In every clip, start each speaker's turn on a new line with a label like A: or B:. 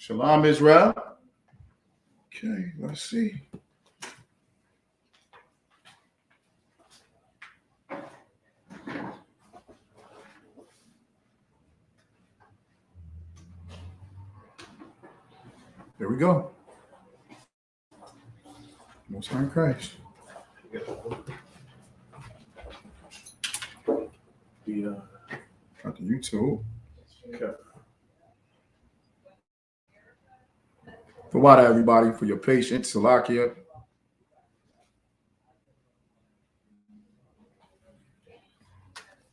A: Shalom, Israel. Okay, let's see. There we go. Most High in Christ. Got the YouTube. Okay. For what, everybody, for your patience, Salakia.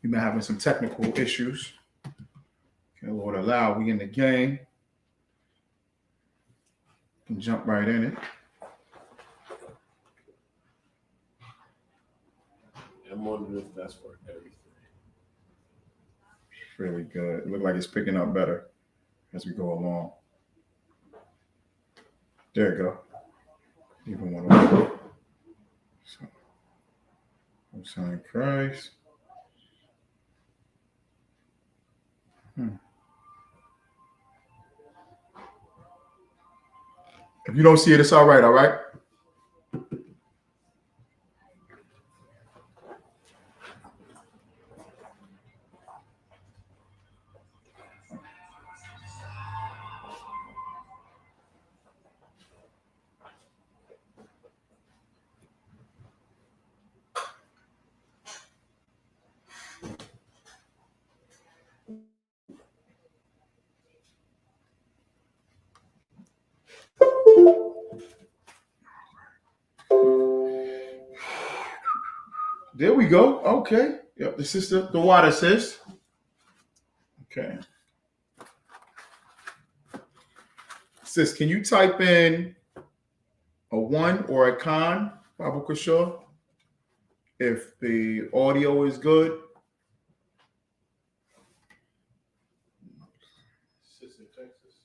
A: We've been having some technical issues. Okay, Lord allow, we in the game. Can jump right in it.
B: I'm wondering if that's for everything.
A: Really good. It looks like it's picking up better as we go along. There you go. Even one over. So, Most High in Christ. If you don't see it, it's all right, all right? There we go. Okay. Yep, the sister, the water sis. Okay. Sis, can you type in a 1 or a con, Baba Kushor, if the audio is good?
B: Sister Texas.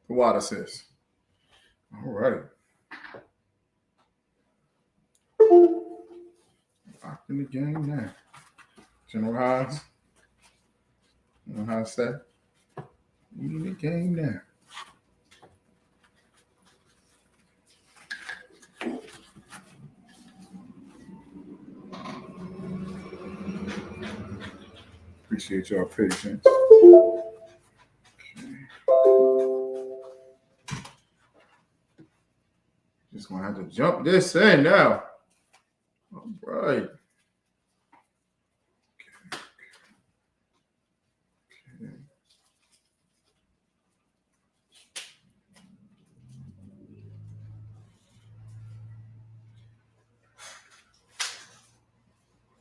A: The water sis. All right. Back in the game now. General Haas. You know how to say? We in the game now. Appreciate your patience. Okay. Just gonna have to jump this in now. All right. Okay.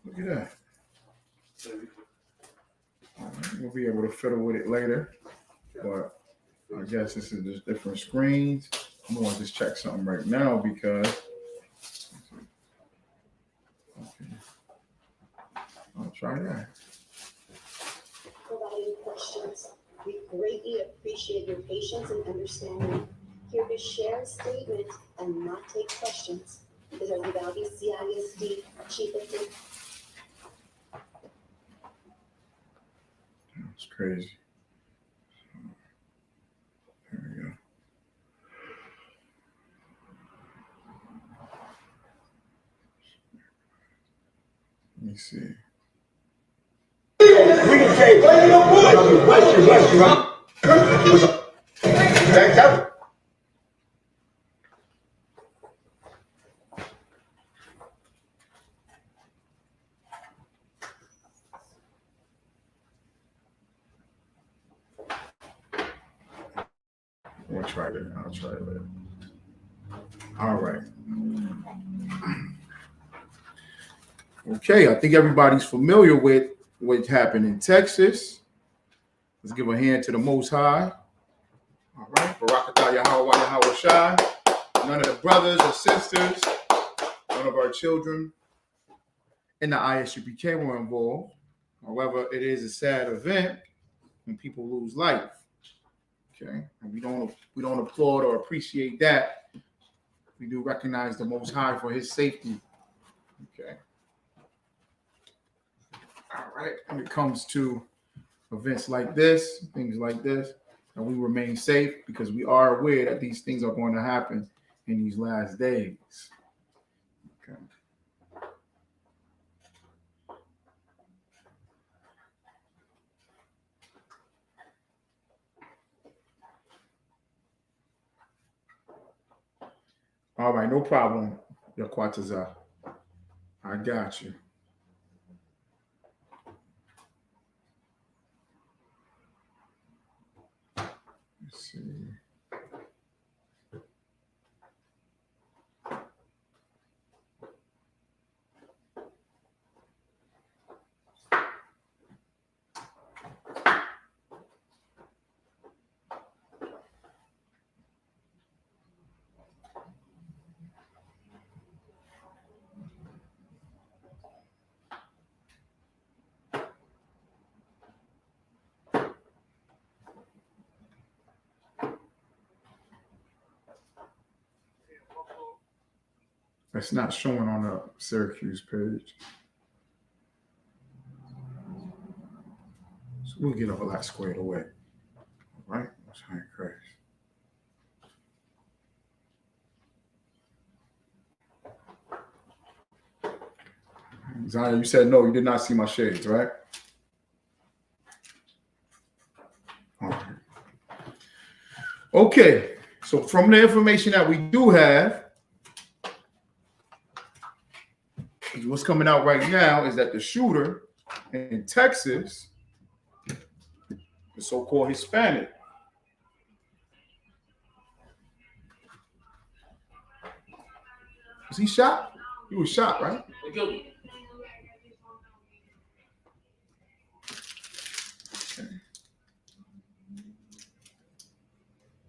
A: Look at that. All right, we'll be able to fiddle with it later, but I guess this is just different screens. I'm gonna just check something right now because okay. I'll try that.
C: Providing questions. We greatly appreciate your patience and understanding. Here to share a statement and not take questions is our Uvalde CISD Chief of Police.
A: That's crazy. There we go. Let me see.
D: We can say, bless you. Thanks, up.
A: We'll try it. I'll try it later. All right. Okay, I think everybody's familiar with what happened in Texas. Let's give a hand to the Most High. All right. Barakatah Yahweh Yahweh Shai. None of the brothers or sisters, none of our children in the ISUPK were involved. However, it is a sad event when people lose life. Okay, and we don't applaud or appreciate that. We do recognize the Most High for his safety. Okay. All right. When it comes to events like this, things like this, and we remain safe because we are aware that these things are going to happen in these last days. Okay. All right, no problem, Yakwataza. I got you. Let's see. It's not showing on the Syracuse page. So we'll get all that squared away. All right? That's how it crashed. Zion, you said no, you did not see my shades, right? All right. Okay, so from the information that we do have, what's coming out right now is that the shooter in Texas, the so-called Hispanic, was he shot? He was shot, right?
B: They killed him.
A: Okay.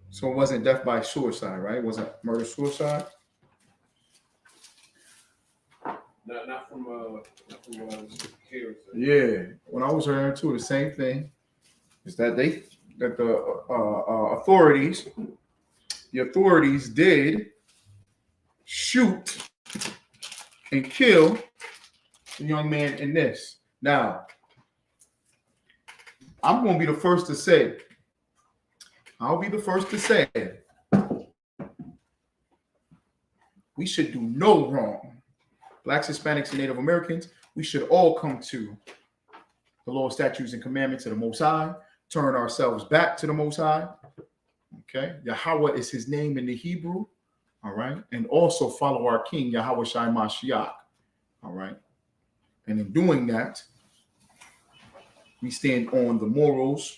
A: So it wasn't death by suicide, right? It wasn't murder-suicide?
B: Not from what I was hearing.
A: Yeah, when I was hearing too, the same thing is that the authorities did shoot and kill the young man in this. Now, I'm going to be the first to say, we should do no wrong. Blacks, Hispanics, and Native Americans, we should all come to the law, statutes, and commandments of the Most High, turn ourselves back to the Most High. Okay, Yahweh is his name in the Hebrew. All right, and also follow our King, Yahweh Shai Mashiach. All right, and in doing that, we stand on the morals,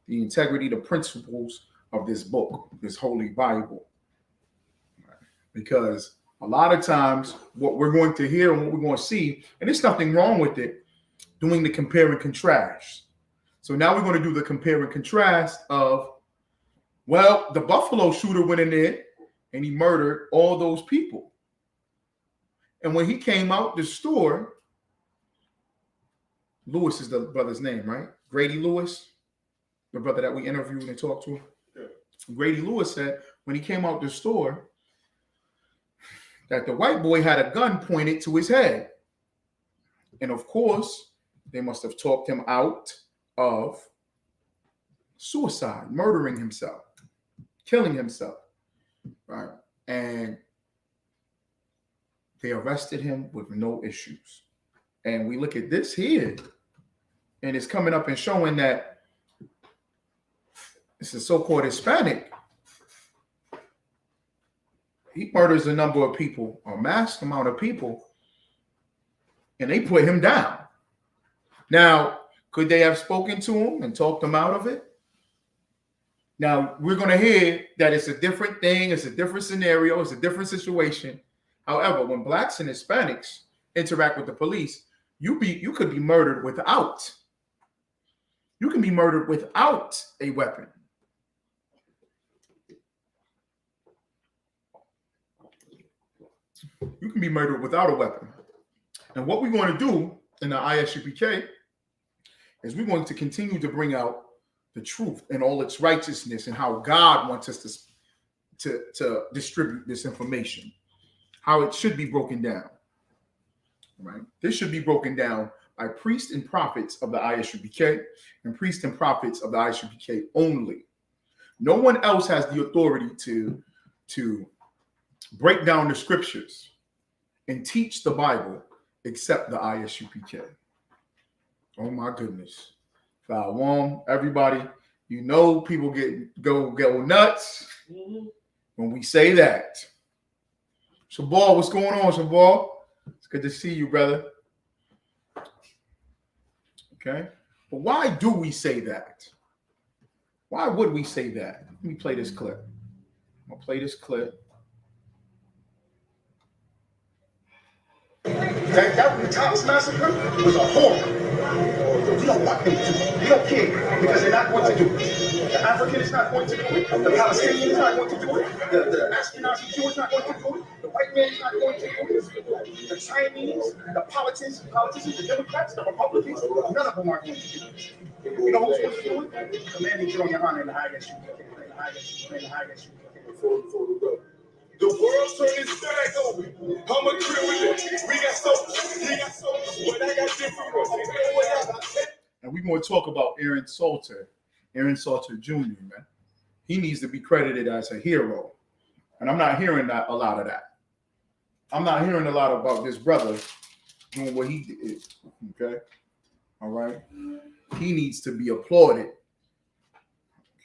A: the integrity, the principles of this book, this holy Bible. Right? Because a lot of times what we're going to hear and what we're going to see, and there's nothing wrong with it, doing the compare and contrast. So now we're going to do the compare and contrast of, well, the Buffalo shooter went in there and he murdered all those people. And when he came out the store, Lewis is the brother's name, right? Grady Lewis, the brother that we interviewed and talked to.
B: Yeah.
A: Grady Lewis said when he came out the store that the white boy had a gun pointed to his head. And of course, they must have talked him out of suicide, murdering himself, killing himself, right? And they arrested him with no issues. And we look at this here, and it's coming up and showing that it's a so-called Hispanic. He murders a number of people, a mass amount of people, and they put him down. Now, could they have spoken to him and talked him out of it? Now, we're going to hear that it's a different thing, it's a different scenario, it's a different situation. However, when blacks and Hispanics interact with the police, you could be murdered without. You can be murdered without a weapon. You can be murdered without a weapon. And what we're going to do in the ISUPK is we're going to continue to bring out the truth and all its righteousness and how God wants us to distribute this information, how it should be broken down. Right? This should be broken down by priests and prophets of the ISUPK and priests and prophets of the ISUPK only. No one else has the authority to break down the scriptures and teach the Bible except the ISUPK. Oh my goodness. Everybody, you know people go nuts when we say that. Shabal, what's going on, Shabal? It's good to see you, brother. Okay. But why do we say that? Why would we say that? Let me play this clip. I'm going to play this clip.
D: That Thomas massacre was a horror. You don't want them to do it. You don't care because they're not going to do it. The African is not going to do it. The Palestinian is not going to do it. The Ashkenazi Jew is not going to do it. The white man is not going to do it. The Chinese, the politicians, the Democrats, the Republicans, none of them are going to do it. You know who's going to do it? The man who's on your honor in the highest you. Before we go. The world turned its back on me. I'm a criminal. We got soldiers. He got soldiers. But I got different ones.
A: And we're going to talk about Aaron Salter Jr., man. He needs to be credited as a hero. And I'm not hearing a lot of that. I'm not hearing a lot about this brother doing what he did. Okay? All right? He needs to be applauded.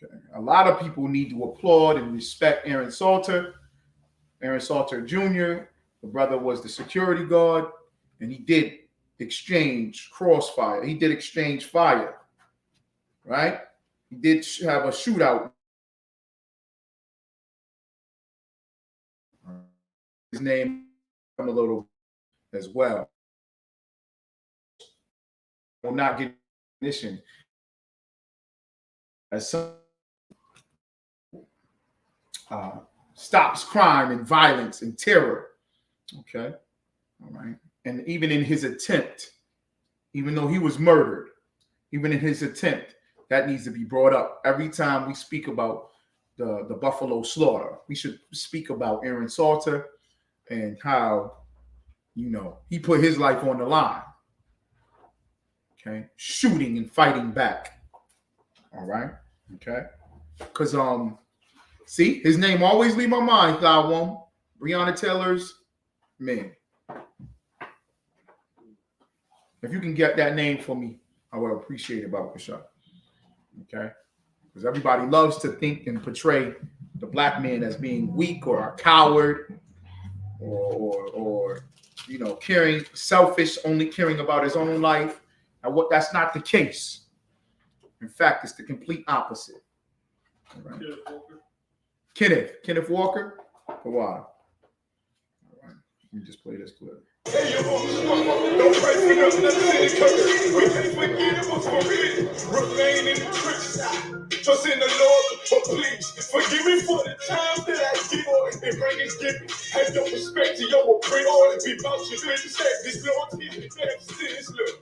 A: Okay? A lot of people need to applaud and respect Aaron Salter Jr. The brother was the security guard, and he did exchange crossfire. He did exchange fire, right? He did have a shootout. His name a little as well. Will not get recognition as some stops crime and violence and terror. Okay. All right. And even in his attempt, even though he was murdered, even in his attempt, that needs to be brought up. Every time we speak about the Buffalo slaughter, we should speak about Aaron Salter and how, he put his life on the line. Okay. Shooting and fighting back. All right. Okay. Because, see, his name always leave my mind, Thawam. Breonna Taylor's man. If you can get that name for me, I would appreciate it, Baba Kasha. Okay? Because everybody loves to think and portray the black man as being weak or a coward or caring, selfish, only caring about his own life. And that's not the case. In fact, it's the complete opposite. All right. Kenneth Walker, for a while. All right, let me just play this clip.
D: Don't pray for nothing that's in the curse. We can't forget it was forbidden. Remain in the trenches. Trust in the Lord, but please forgive me for the times that I did and bring his gift. Have your respect to your priority. Be about your business. This Lord teaches this look.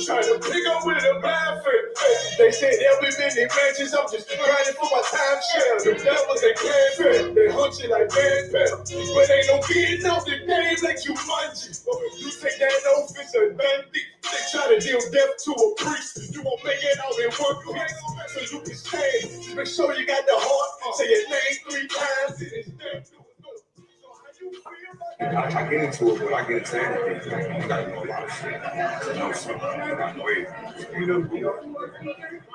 D: Trying to pick up with a blind faith. They said there'll be many mansions. I'm just grinding for my time share. The devils they can't fail. They hunt you like bad pal. But ain't no getting out the game like you munchie. You take that office and bandit. They try to deal death to a priest. You won't make it out in one piece. So you can stand. Just make sure you got the heart. Say your name 3 times. I get into it, but I get into anything. You gotta know a lot of shit. I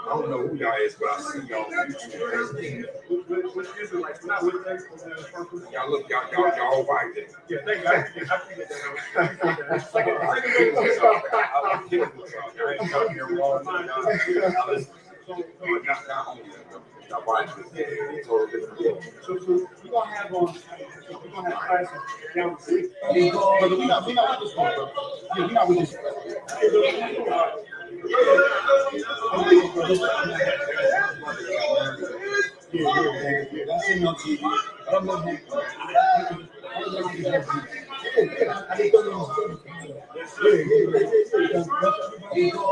D: don't know who y'all is, but I see y'all on YouTube. Y'all look, y'all all white there. Yeah, thank you. So we're gonna have classes down the street. But we're not with this one, bro. Yeah, we're not with this one. Yeah. That's in on TV. I don't know who. I didn't go to the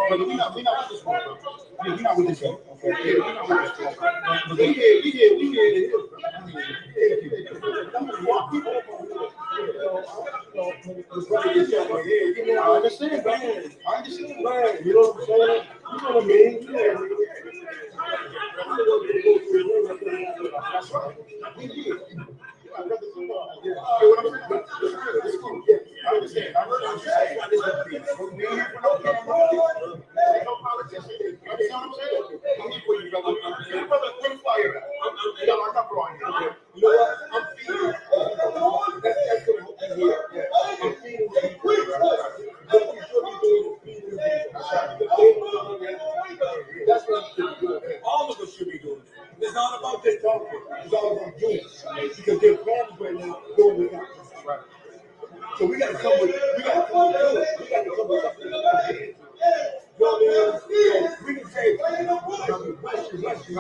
D: but we're not with this one, bro. Yeah, we're not with this one. Okay. Yeah, we're not with this one. We did it. understand, man. I understand, man. You know what I'm saying? You know what I mean? Yeah. That's right. We did. My brothers in law. Yeah. You know what I'm saying? It's cool. Yeah. I understand. I understand. We're here for no camera. No politician. You understand what I'm saying? I'm here for you, brother. Your brother, where the flyer at? You got my number on here. You know what? I'm feeding. That's good. Yeah. I'm feeding. That's what we should be doing. All of us should be doing it. It's not about just talking. It's all about doing it. Because there's families right now doing without us. Right. So we got to come with doing. We got to come with something. You know what I mean? So we can say, bless you.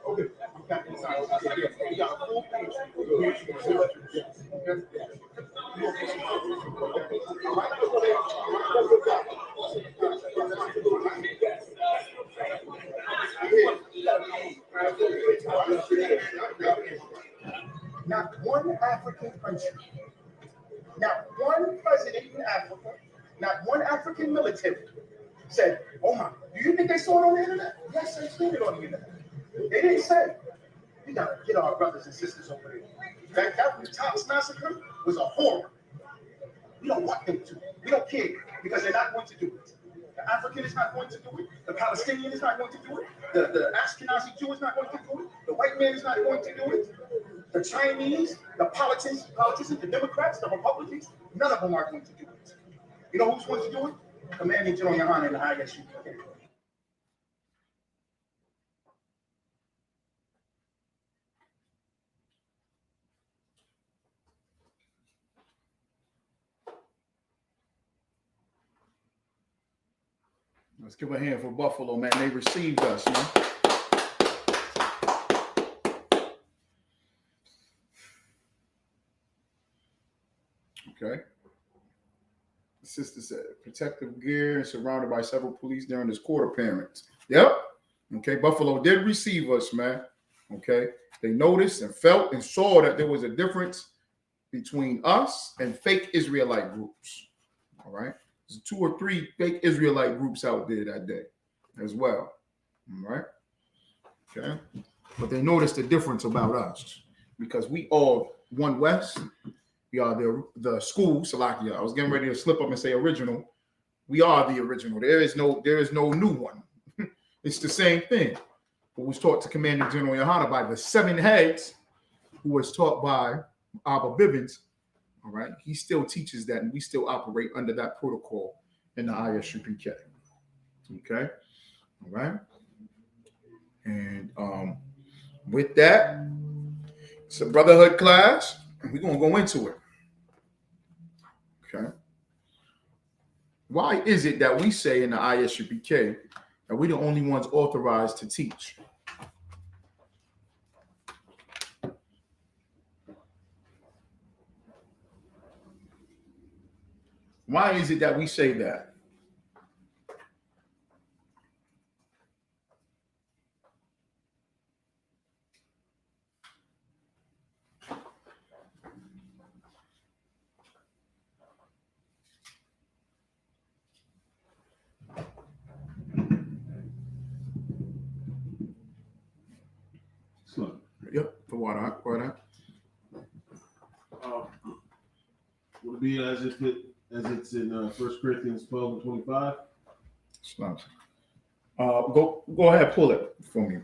D: Okay, I'm back inside. Okay, we got a full page. Okay. Not one African country, not one president in Africa, not one African military said, "Oh my, do you think they saw it on the internet?" Yes, they seen it on the internet. They didn't say, "We gotta get our brothers and sisters over there." That Captain Thomas massacre was a horror. We don't want them to. We don't care because they're not going to do it. The African is not going to do it. The Palestinian is not going to do it. The Ashkenazi Jew is not going to do it. The white man is not going to do it. The Chinese, the politicians, the Democrats, the Republicans, none of them are going to do it. You know who's going to do it? Commanding General Yohana in the ISU.
A: Let's give a hand for Buffalo, man. They received us, man. Okay. The sister said, protective gear and surrounded by several police during this court appearance. Yep. Okay. Buffalo did receive us, man. Okay. They noticed and felt and saw that there was a difference between us and fake Israelite groups. All right. There's 2 or 3 fake Israelite groups out there that day as well. All right. Okay. But they noticed the difference about us because we all One West. We are the school, Salakia. I was getting ready to slip up and say original. We are the original. There is no new one. It's the same thing. It was taught to Commanding General Yohana by the 7 heads, who was taught by Abba Bivens. All right. He still teaches that, and we still operate under that protocol in the ISUPK. Okay. All right. And with that, it's a Brotherhood class, and we're going to go into it. Okay. Why is it that we say in the ISUPK that we're the only ones authorized to teach? Why is it that we say that? Yep, the water.
B: Would it be as it's in 1 Corinthians 12 and 25?
A: Go ahead, pull it for me.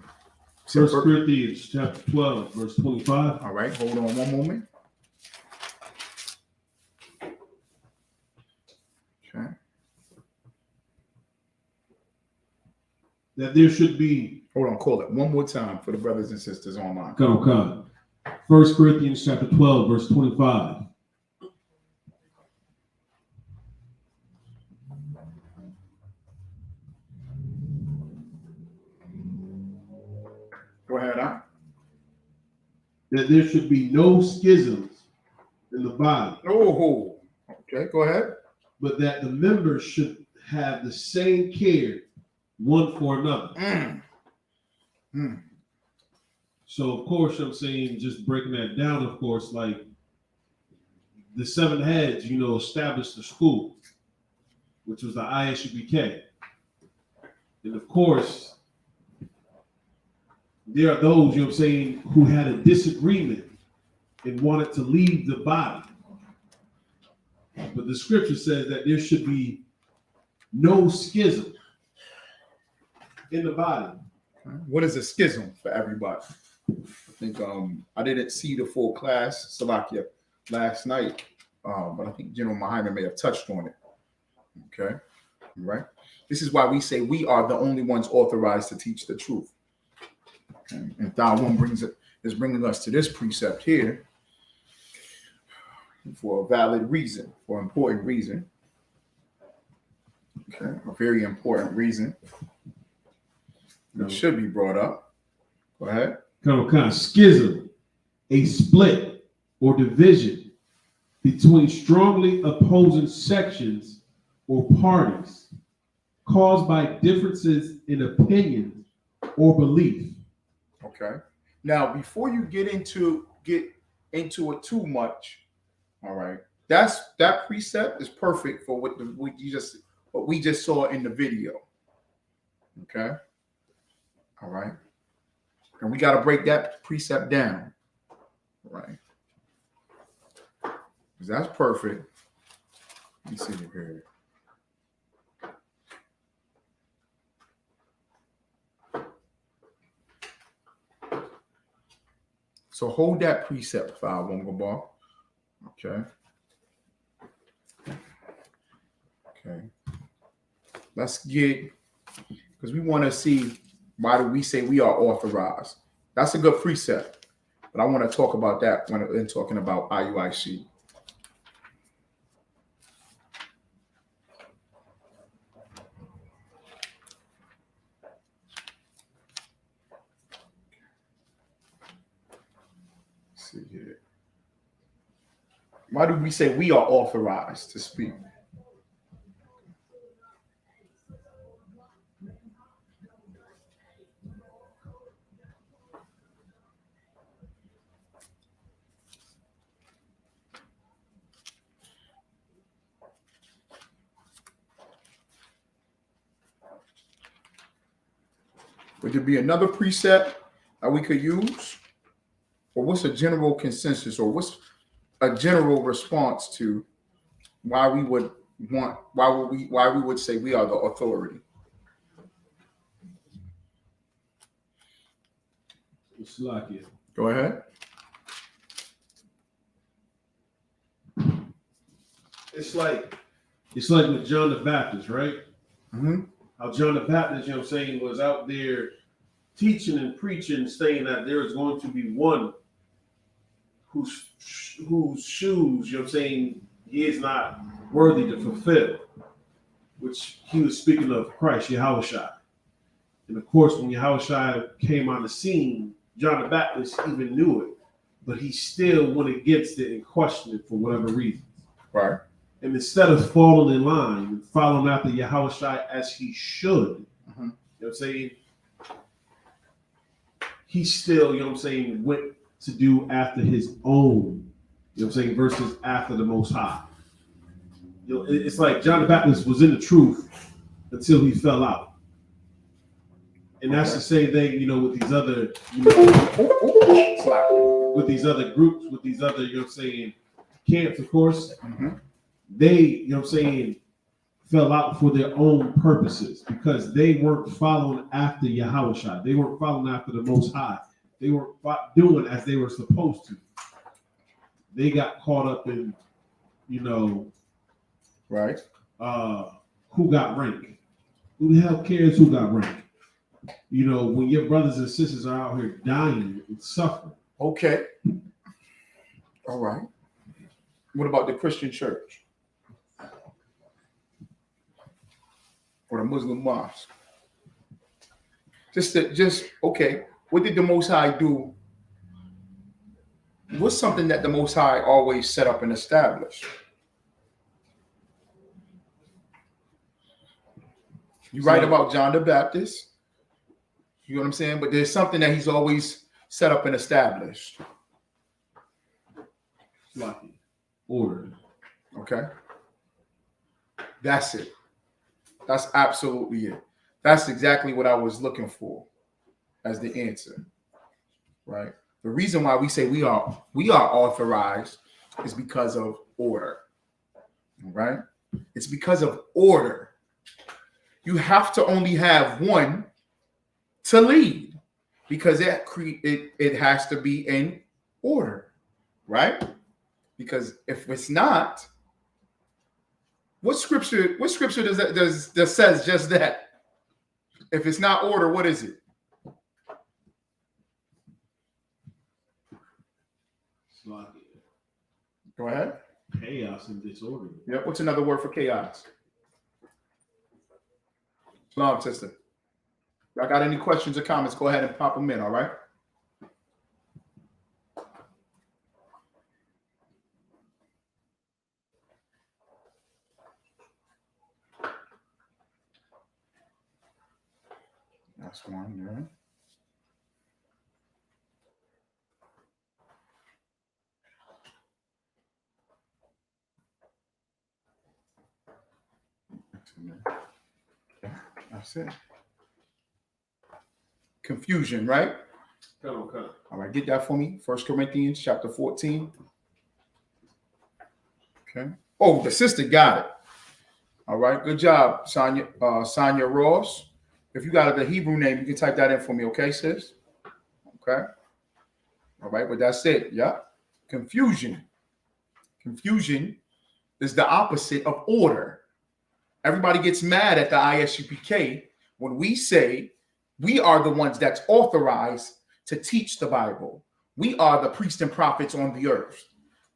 B: 1 Corinthians chapter 12, verse 25.
A: All right, hold on one moment. Okay.
B: That there should be.
A: Hold on, call it one more time for the brothers and sisters online.
B: Come. 1 Corinthians chapter 12, verse 25.
A: Go ahead, huh?
B: That there should be no schisms in the body.
A: Oh, okay, go ahead.
B: But that the members should have the same care one for another. So, of course, I'm saying, just breaking that down, of course, like the seven heads, established the school, which was the ISUBK. And of course, there are those, who had a disagreement and wanted to leave the body. But the scripture says that there should be no schism in the body.
A: What is a schism for everybody? I think I didn't see the full class, Salakia, last night, but I think General Muhammad may have touched on it. Okay, right? This is why we say we are the only ones authorized to teach the truth. Okay? And Thawun is bringing us to this precept here for a valid reason, for an important reason. Okay, a very important reason. It should be brought up. Go ahead.
B: Kind of schism, a split or division between strongly opposing sections or parties caused by differences in opinion or belief.
A: Okay. Now, before you get into it too much, all right. That precept is perfect for what we just saw in the video. Okay. All right. And we got to break that precept down. Right. Because that's perfect. Let me see here. So hold that precept file, Wonga. Okay. Okay. Let's get, because we want to see why do we say we are authorized. That's a good precept, but I want to talk about that when talking about IUIC. Let's see here. Why do we say we are authorized to speak? Would there be another precept that we could use? Or what's a general consensus, or what's a general response to why we would say we are the authority?
B: It's like it.
A: Go ahead.
B: It's like with John the Baptist, right?
A: Mm-hmm.
B: How John the Baptist, was out there teaching and preaching, saying that there is going to be one whose shoes, he is not worthy to fulfill, which he was speaking of Christ, Yahushua. And of course, when Yahushua came on the scene, John the Baptist even knew it, but he still went against it and questioned it for whatever reasons.
A: Right.
B: And instead of falling in line and following after Yahushua as he should, he still, went to do after his own, versus after the Most High. It's like John the Baptist was in the truth until he fell out. And that's the same thing, with these other, with these other groups, with these other, camps, of course.
A: Mm-hmm.
B: They, fell out for their own purposes because they weren't following after Yahushua. They weren't following after the Most High. They weren't doing as they were supposed to. They got caught up in,
A: right.
B: Who got rank? Who the hell cares who got rank? When your brothers and sisters are out here dying and suffering.
A: Okay. All right. What about the Christian church? Or the Muslim mosque? Okay. What did the Most High do? What's something that the Most High always set up and established? You write about John the Baptist. You know what I'm saying? But there's something that he's always set up and established.
B: Lucky. Order.
A: Okay. That's it. That's absolutely it. That's exactly what I was looking for as the answer. Right. The reason why we say we are authorized is because of order. Right? It's because of order. You have to only have one to lead because it has to be in order, right? Because if it's not, what scripture that says just that? If it's not order, what is it? Go ahead.
B: Chaos and disorder.
A: Yep. What's another word for chaos? Shalom, sister. Y'all got any questions or comments? Go ahead and pop them in, all right? That's one, yeah. That's it. Confusion, right?
B: Okay.
A: All right, get that for me. 1 Corinthians chapter 14. Okay. Oh, the sister got it. All right, good job, Sonia Ross. If you got the Hebrew name, you can type that in for me, okay, sis? Okay. All right, but that's it. Yeah. Confusion. Confusion is the opposite of order. Everybody gets mad at the ISUPK when we say we are the ones that's authorized to teach the Bible. We are the priests and prophets on the earth.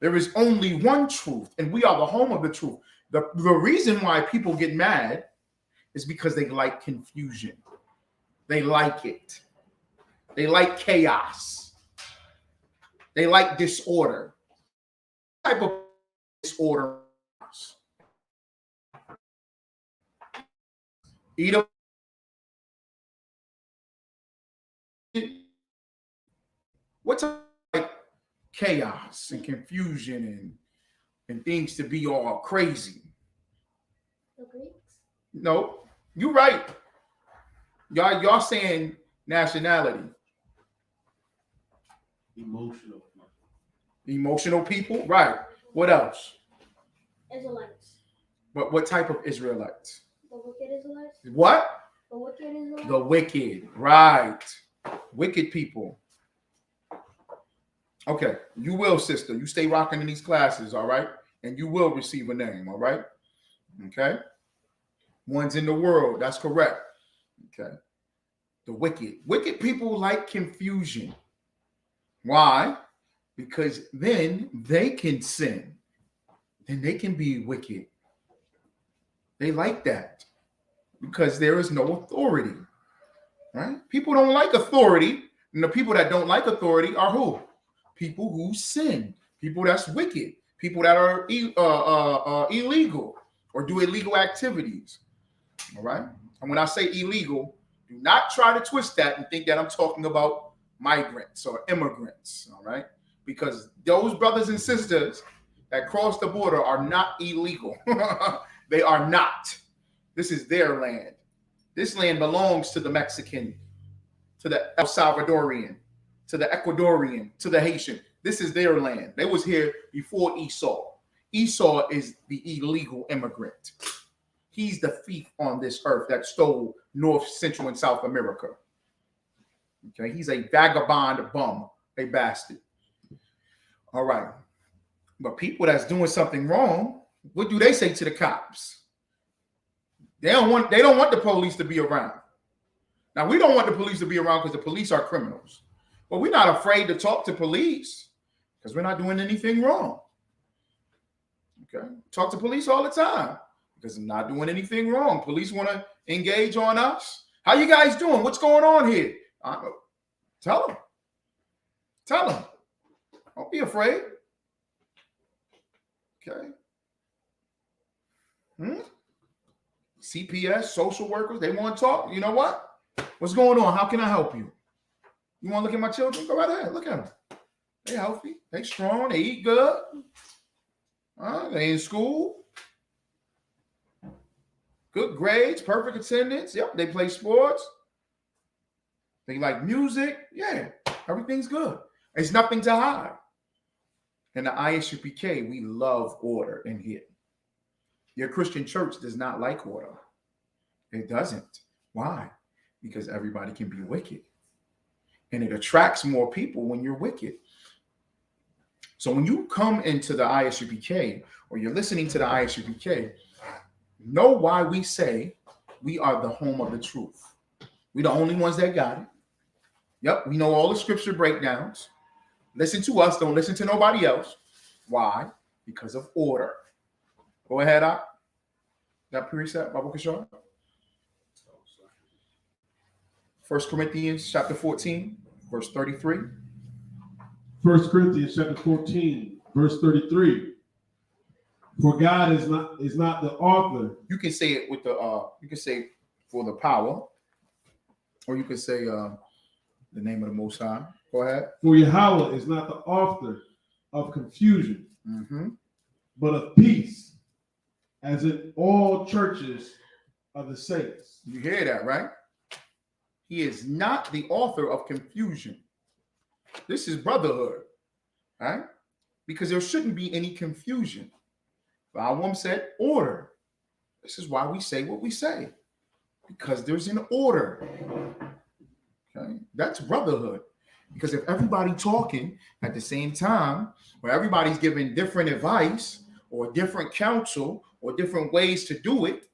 A: There is only one truth, and we are the home of the truth. The reason why people get mad is because they like confusion. They like it. They like chaos. They like disorder. What type of disorder? Either what's like chaos and confusion and things to be all crazy.
C: The Greeks?
A: No, you're right. Y'all saying nationality.
B: Emotional.
A: Emotional people, right? What else?
C: Israelites.
A: But what type of Israelites?
C: The wicked Israelites?
A: What?
C: The wicked Israelites?
A: The wicked, right? Wicked people. Okay, you will, sister. You stay rocking in these classes, all right? And you will receive a name, all right? Okay. One's in the world. That's correct. Okay. The wicked. Wicked people like confusion. Why? Because then they can sin. Then they can be wicked. They like that because there is no authority. Right? People don't like authority. And the people that don't like authority are who? People who sin. People that's wicked. People that are illegal or do illegal activities. All right. And when I say illegal, do not try to twist that and think that I'm talking about migrants or immigrants. All right. Because those brothers and sisters that cross the border are not illegal. They are not. This is their land. This land belongs to the Mexican, to the El Salvadorian, to the Ecuadorian, to the Haitian. This is their land. They was here before Esau. Esau is the illegal immigrant. He's the thief on this earth that stole North, Central, and South America. Okay, he's a vagabond bum, a bastard. All right. But people that's doing something wrong, what do they say to the cops? They don't want the police to be around. Now, we don't want the police to be around because the police are criminals. But we're not afraid to talk to police because we're not doing anything wrong. Okay? Talk to police all the time because I'm not doing anything wrong. Police want to engage on us. How you guys doing? What's going on here? Tell them. Tell them. Don't be afraid. Okay. CPS, social workers, they want to talk. You know what? What's going on? How can I help you? You want to look at my children? Go right ahead. Look at them. They healthy. They strong. They eat good. They in school. Good grades, perfect attendance. Yep, they play sports. They like music. Yeah, everything's good. It's nothing to hide. In the ISUPK, we love order in here. Your Christian church does not like order. It doesn't. Why? Because everybody can be wicked. And it attracts more people when you're wicked. So when you come into the ISUPK or you're listening to the ISUPK, know why we say we are the home of the truth. We're the only ones that got it. Yep, we know all the scripture breakdowns. Listen to us, don't listen to nobody else. Why? Because of order. Go ahead, Op. That precept, Bible Kishore. 1 Corinthians chapter 14, verse 33.
B: 1 Corinthians chapter 14, verse 33. For God is not the author.
A: You can say it with the you can say for the power, or you can say the name of the Most High. Go ahead.
B: For Yahweh is not the author of confusion, but of peace, as in all churches of the saints.
A: You hear that, right? He is not the author of confusion. This is brotherhood, right? Because there shouldn't be any confusion. One said order. This is why we say what we say, because there's an order. Okay, that's brotherhood. Because if everybody talking at the same time, or everybody's giving different advice or different counsel or different ways to do it,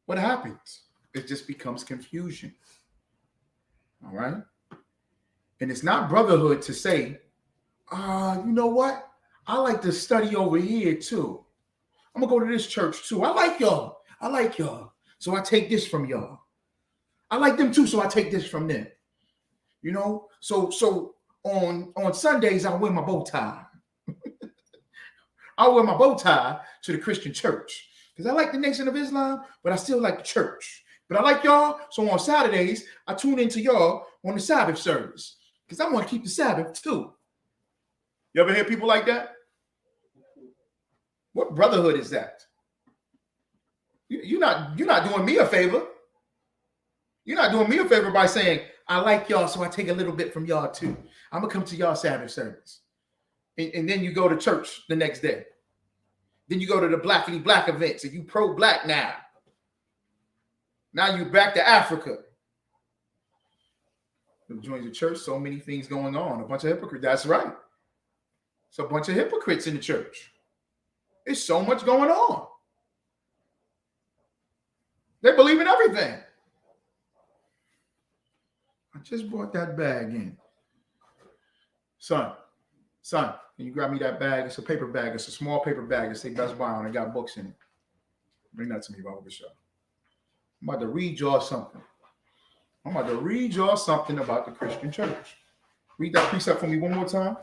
A: what happens? It just becomes confusion. All right. And it's not brotherhood to say, you know what? I like to study over here too. I'm gonna go to this church too. I like y'all. So I take this from y'all. I like them too, so I take this from them. You know, so on Sundays I wear my bow tie. I wear my bow tie to the Christian church because I like the Nation of Islam, but I still like the church. But I like y'all, so on Saturdays I tune into y'all on the Sabbath service because I want to keep the Sabbath too. You ever hear people like that? What brotherhood is that? You're not doing me a favor. You're not doing me a favor by saying, I like y'all, so I take a little bit from y'all too. I'm going to come to y'all Sabbath service. And then you go to church the next day. Then you go to the Blackity Black events and you pro-black now. Now you're back to Africa. You join the church, so many things going on. A bunch of hypocrites. That's right. It's a bunch of hypocrites in the church. There's so much going on. They believe in everything. I just brought that bag in. Son, can you grab me that bag? It's a paper bag. It's a small paper bag. It says Best Buy on it. Got books in it. Bring that to me, Bible Bishop. I'm about to read y'all something. about the Christian church. Read that precept for me one more time.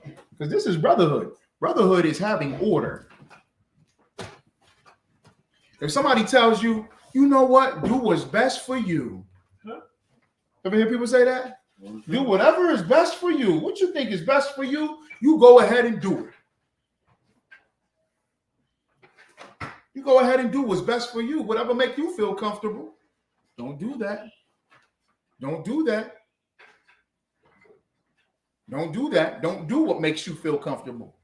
A: Because this is brotherhood. Brotherhood is having order. If somebody tells you, you know what, do what's best for you. Ever hear people say that? Do whatever is best for you. What you think is best for you, you go ahead and do it. You go ahead and do what's best for you. Whatever make you feel comfortable. Don't do that. Don't do that. Don't do that. Don't do what makes you feel comfortable.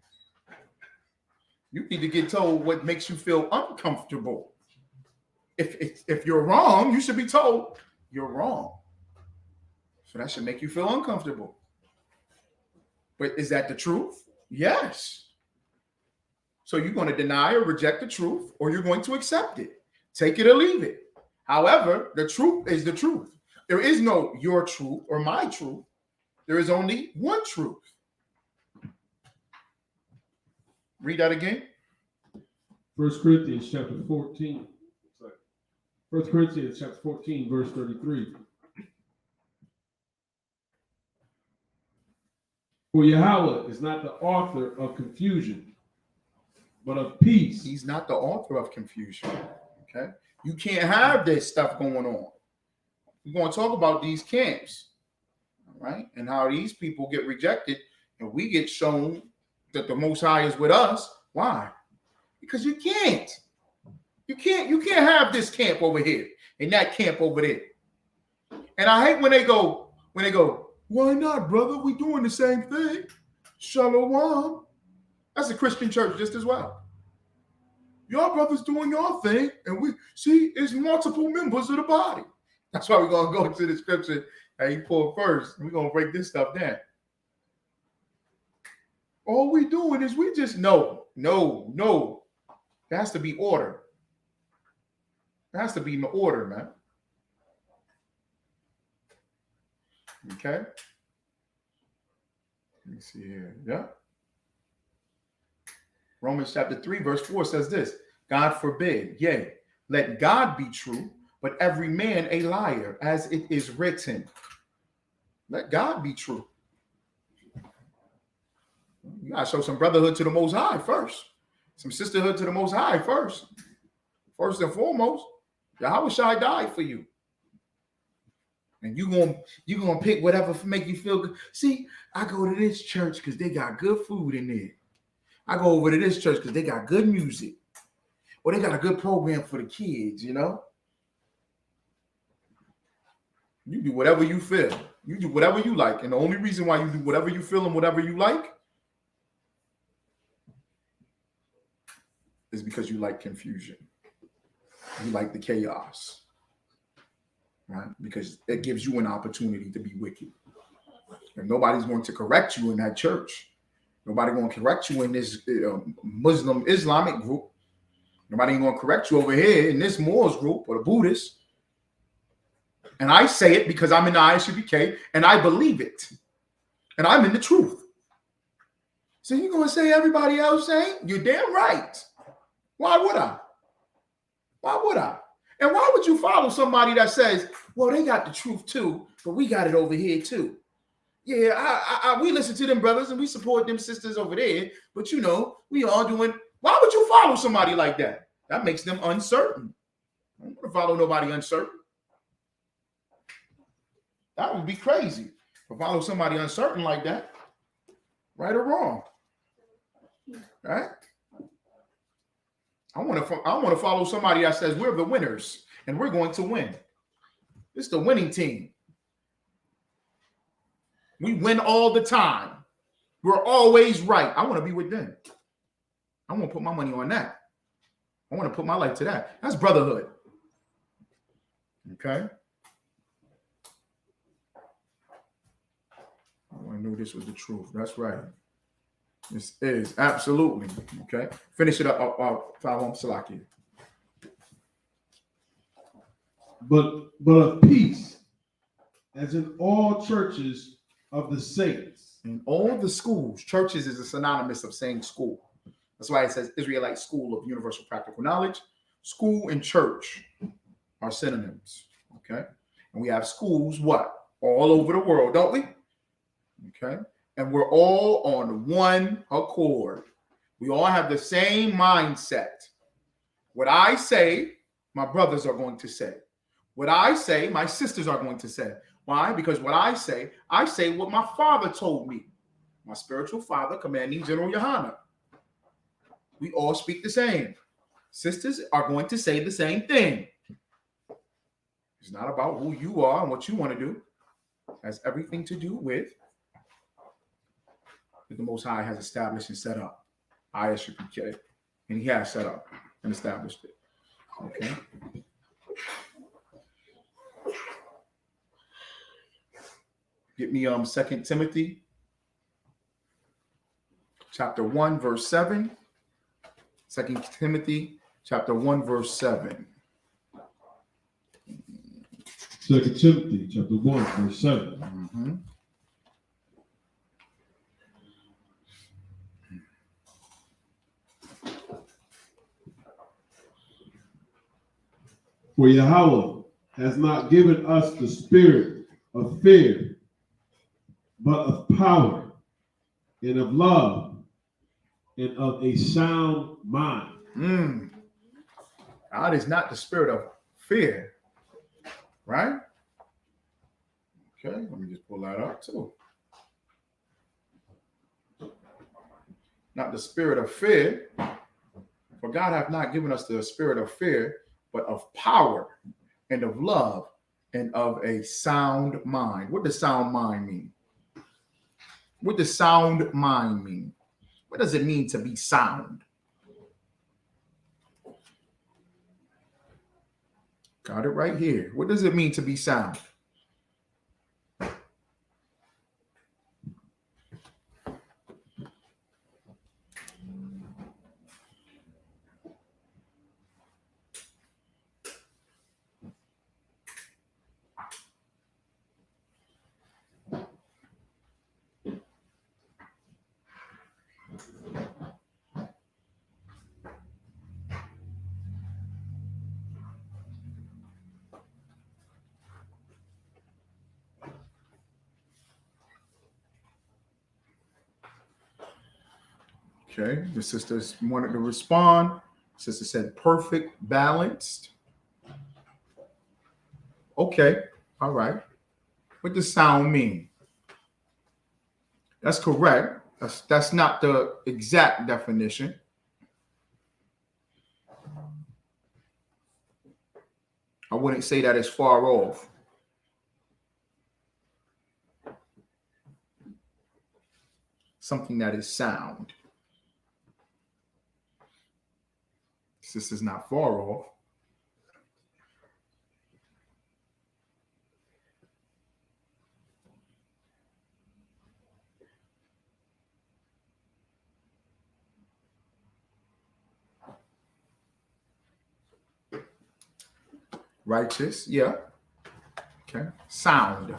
A: You need to get told what makes you feel uncomfortable. If you're wrong, you should be told you're wrong. So that should make you feel uncomfortable. But is that the truth? Yes. So you're going to deny or reject the truth, or you're going to accept it. Take it or leave it. However, the truth is the truth. There is no your truth or my truth. There is only one truth. Read that again.
B: 1 Corinthians chapter 14. 1 Corinthians chapter 14, verse 33. For Yahweh is not the author of confusion, but of peace.
A: He's not the author of confusion. Okay? You can't have this stuff going on. We're going to talk about these camps, all right? And how these people get rejected and we get shown that the Most High is with us. Why? Because you can't have this camp over here and that camp over there. And I hate when they go, why not, brother? We doing the same thing. Shalom. That's a Christian church just as well. Your brother's doing your thing, and we see it's multiple members of the body. That's why we're gonna go to the scripture that he pulled first. We're gonna break this stuff down. All we doing is we just no. There has to be order. There has to be no order, man. Okay. Let me see here. Yeah. Romans chapter 3, verse 4 says this: God forbid, yea, let God be true, but every man a liar, as it is written. Let God be true. You gotta show some brotherhood to the Most High first, some sisterhood to the Most High first. First and foremost, Yahweh Shai died for you. And you gonna pick whatever make you feel good. See, I go to this church because they got good food in there. I go over to this church because they got good music. Or they got a good program for the kids, you know? You do whatever you feel. You do whatever you like. And the only reason why you do whatever you feel and whatever you like is because you like confusion. You like the chaos. Right? Because it gives you an opportunity to be wicked. And nobody's going to correct you in that church. Nobody going to correct you in this Muslim Islamic group. Nobody going to correct you over here in this Moors group or the Buddhists. And I say it because I'm in the ISUPK and I believe it. And I'm in the truth. So you're going to say everybody else ain't? You're damn right. Why would I? Why would I? And why would you follow somebody that says, well, they got the truth too, but we got it over here too? Yeah, we listen to them brothers and we support them sisters over there, but you know, we all doing. Why would you follow somebody like that? That makes them uncertain. I don't want to follow nobody uncertain. That would be crazy to follow somebody uncertain like that. Right or wrong? Right? I want to follow somebody that says we're the winners and we're going to win. It's the winning team. We win all the time. We're always right. I want to be with them. I want to put my money on that. I want to put my life to that. That's brotherhood. Okay? I knew this was the truth. That's right. This is absolutely. Okay? Finish it up. Salaki.
B: But of peace, as in all churches of the saints.
A: In all the schools, churches is a synonymous of saying school. That's why it says Israelite School of Universal Practical Knowledge. School and church are synonyms. Okay? And we have schools, what? All over the world, don't we? Okay? And we're all on one accord. We all have the same mindset. What I say, my brothers are going to say. What I say, my sisters are going to say. Why? Because what I say what my father told me. My spiritual father, Commanding General Yohana. We all speak the same. Sisters are going to say the same thing. It's not about who you are and what you want to do. It has everything to do with what the Most High has established and set up. ISUPK. And he has set up and established it. Okay. Get me 2 Timothy chapter 1, verse 7. 2 Timothy chapter 1, verse 7.
B: 2 Timothy chapter 1, verse 7.
A: Mm-hmm.
B: For Yahweh has not given us the spirit of fear, but of power and of love and of a sound mind.
A: God is not the spirit of fear, right? Okay, let me just pull that up too. not the spirit of fear. For God hath not given us the spirit of fear, but of power and of love and of a sound mind. What does sound mind mean? What does sound mind mean? What does it mean to be sound? Got it right here. What does it mean to be sound? Okay, the sisters wanted to respond. Sister said perfect, balanced. Okay, all right. What does sound mean? That's correct. That's not the exact definition. I wouldn't say that it's far off. Something that is sound. This is not far off. Righteous, yeah. Okay. Sound.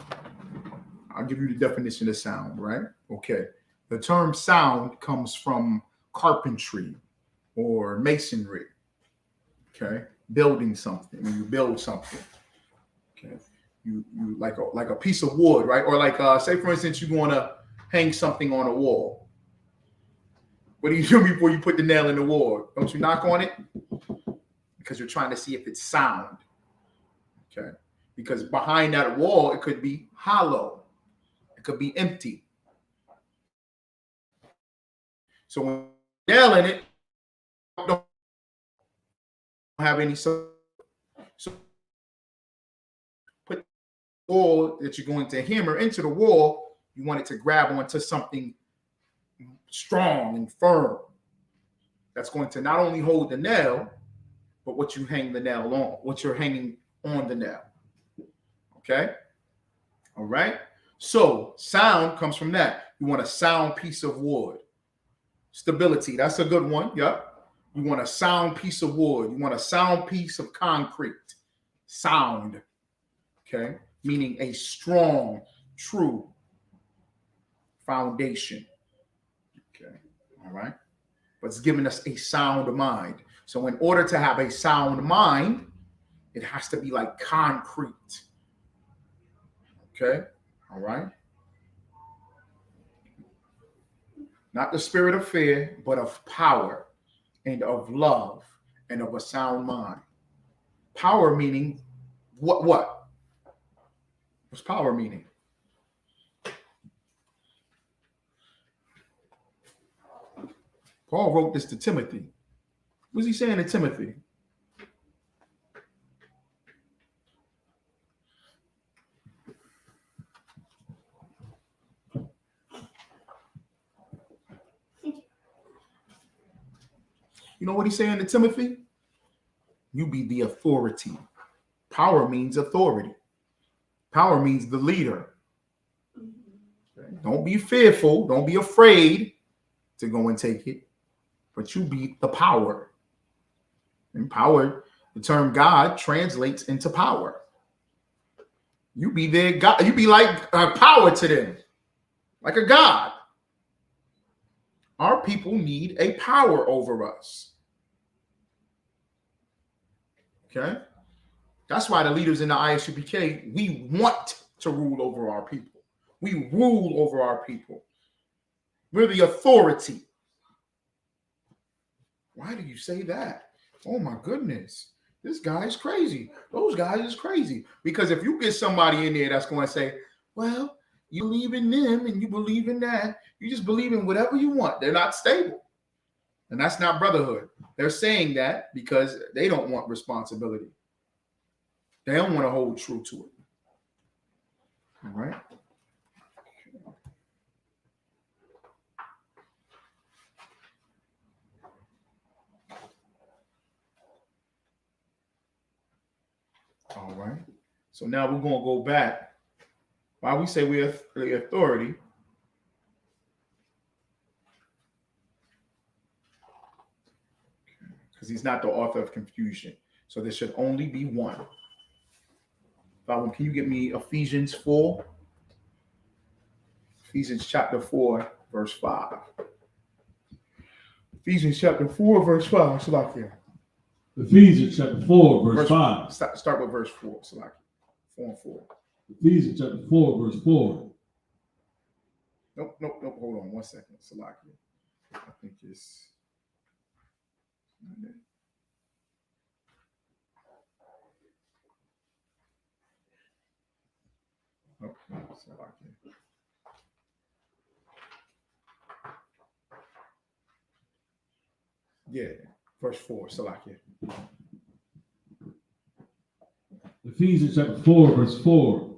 A: I'll give you the definition of sound, right? Okay. The term sound comes from carpentry or masonry. Okay. Building something. When you build something. Okay. You like a piece of wood, right? Or like say for instance, you want to hang something on a wall. What do you do before you put the nail in the wall? Don't you knock on it? Because you're trying to see if it's sound. Okay. Because behind that wall, it could be hollow. It could be empty. So when you nail in it, don't have any. So put the wall that you're going to hammer into the wall, you want it to grab onto something strong and firm. That's going to not only hold the nail, but what you hang the nail on, what you're hanging on the nail. Okay. All right. So sound comes from that. You want a sound piece of wood. Stability. That's a good one. Yep. You want a sound piece of wood. You want a sound piece of concrete. Sound. Okay. Meaning a strong, true foundation. Okay. All right. But it's giving us a sound mind. So in order to have a sound mind, it has to be like concrete. Okay. All right. Not the spirit of fear, but of power and of love and of a sound mind. Power meaning what? What's power meaning? Paul wrote this to Timothy. What's he saying to Timothy? You know what he's saying to Timothy? You be the authority. Power means authority. Power means the leader. Okay? Don't be fearful. Don't be afraid to go and take it. But you be the power. And power, the term God translates into power. You be their God. You be like power to them. Like a God. Our people need a power over us. Okay? That's why the leaders in the ISUPK, we want to rule over our people. We rule over our people. We're the authority. Why do you say that? Oh my goodness. This guy is crazy. Those guys is crazy. Because if you get somebody in there that's going to say, well, you believe in them and you believe in that, you just believe in whatever you want. They're not stable. And that's not brotherhood. They're saying that because they don't want responsibility. They don't want to hold true to it. All right. All right. So now we're going to go back. Why we say we're the authority. Because he's not the author of confusion. So there should only be one. Can you get me Ephesians 4? Ephesians chapter 4, verse 5. Ephesians chapter 4, verse 5. Salakia.
E: Ephesians chapter 4, verse 5.
A: Start with verse 4. Salakia. 4 and 4.
E: Ephesians chapter 4, verse 4.
A: Nope. Hold on 1 second. Salakia. I think it's. Okay, Salakia. Yeah, verse 4, Salakia.
E: Ephesians chapter 4, verse 4.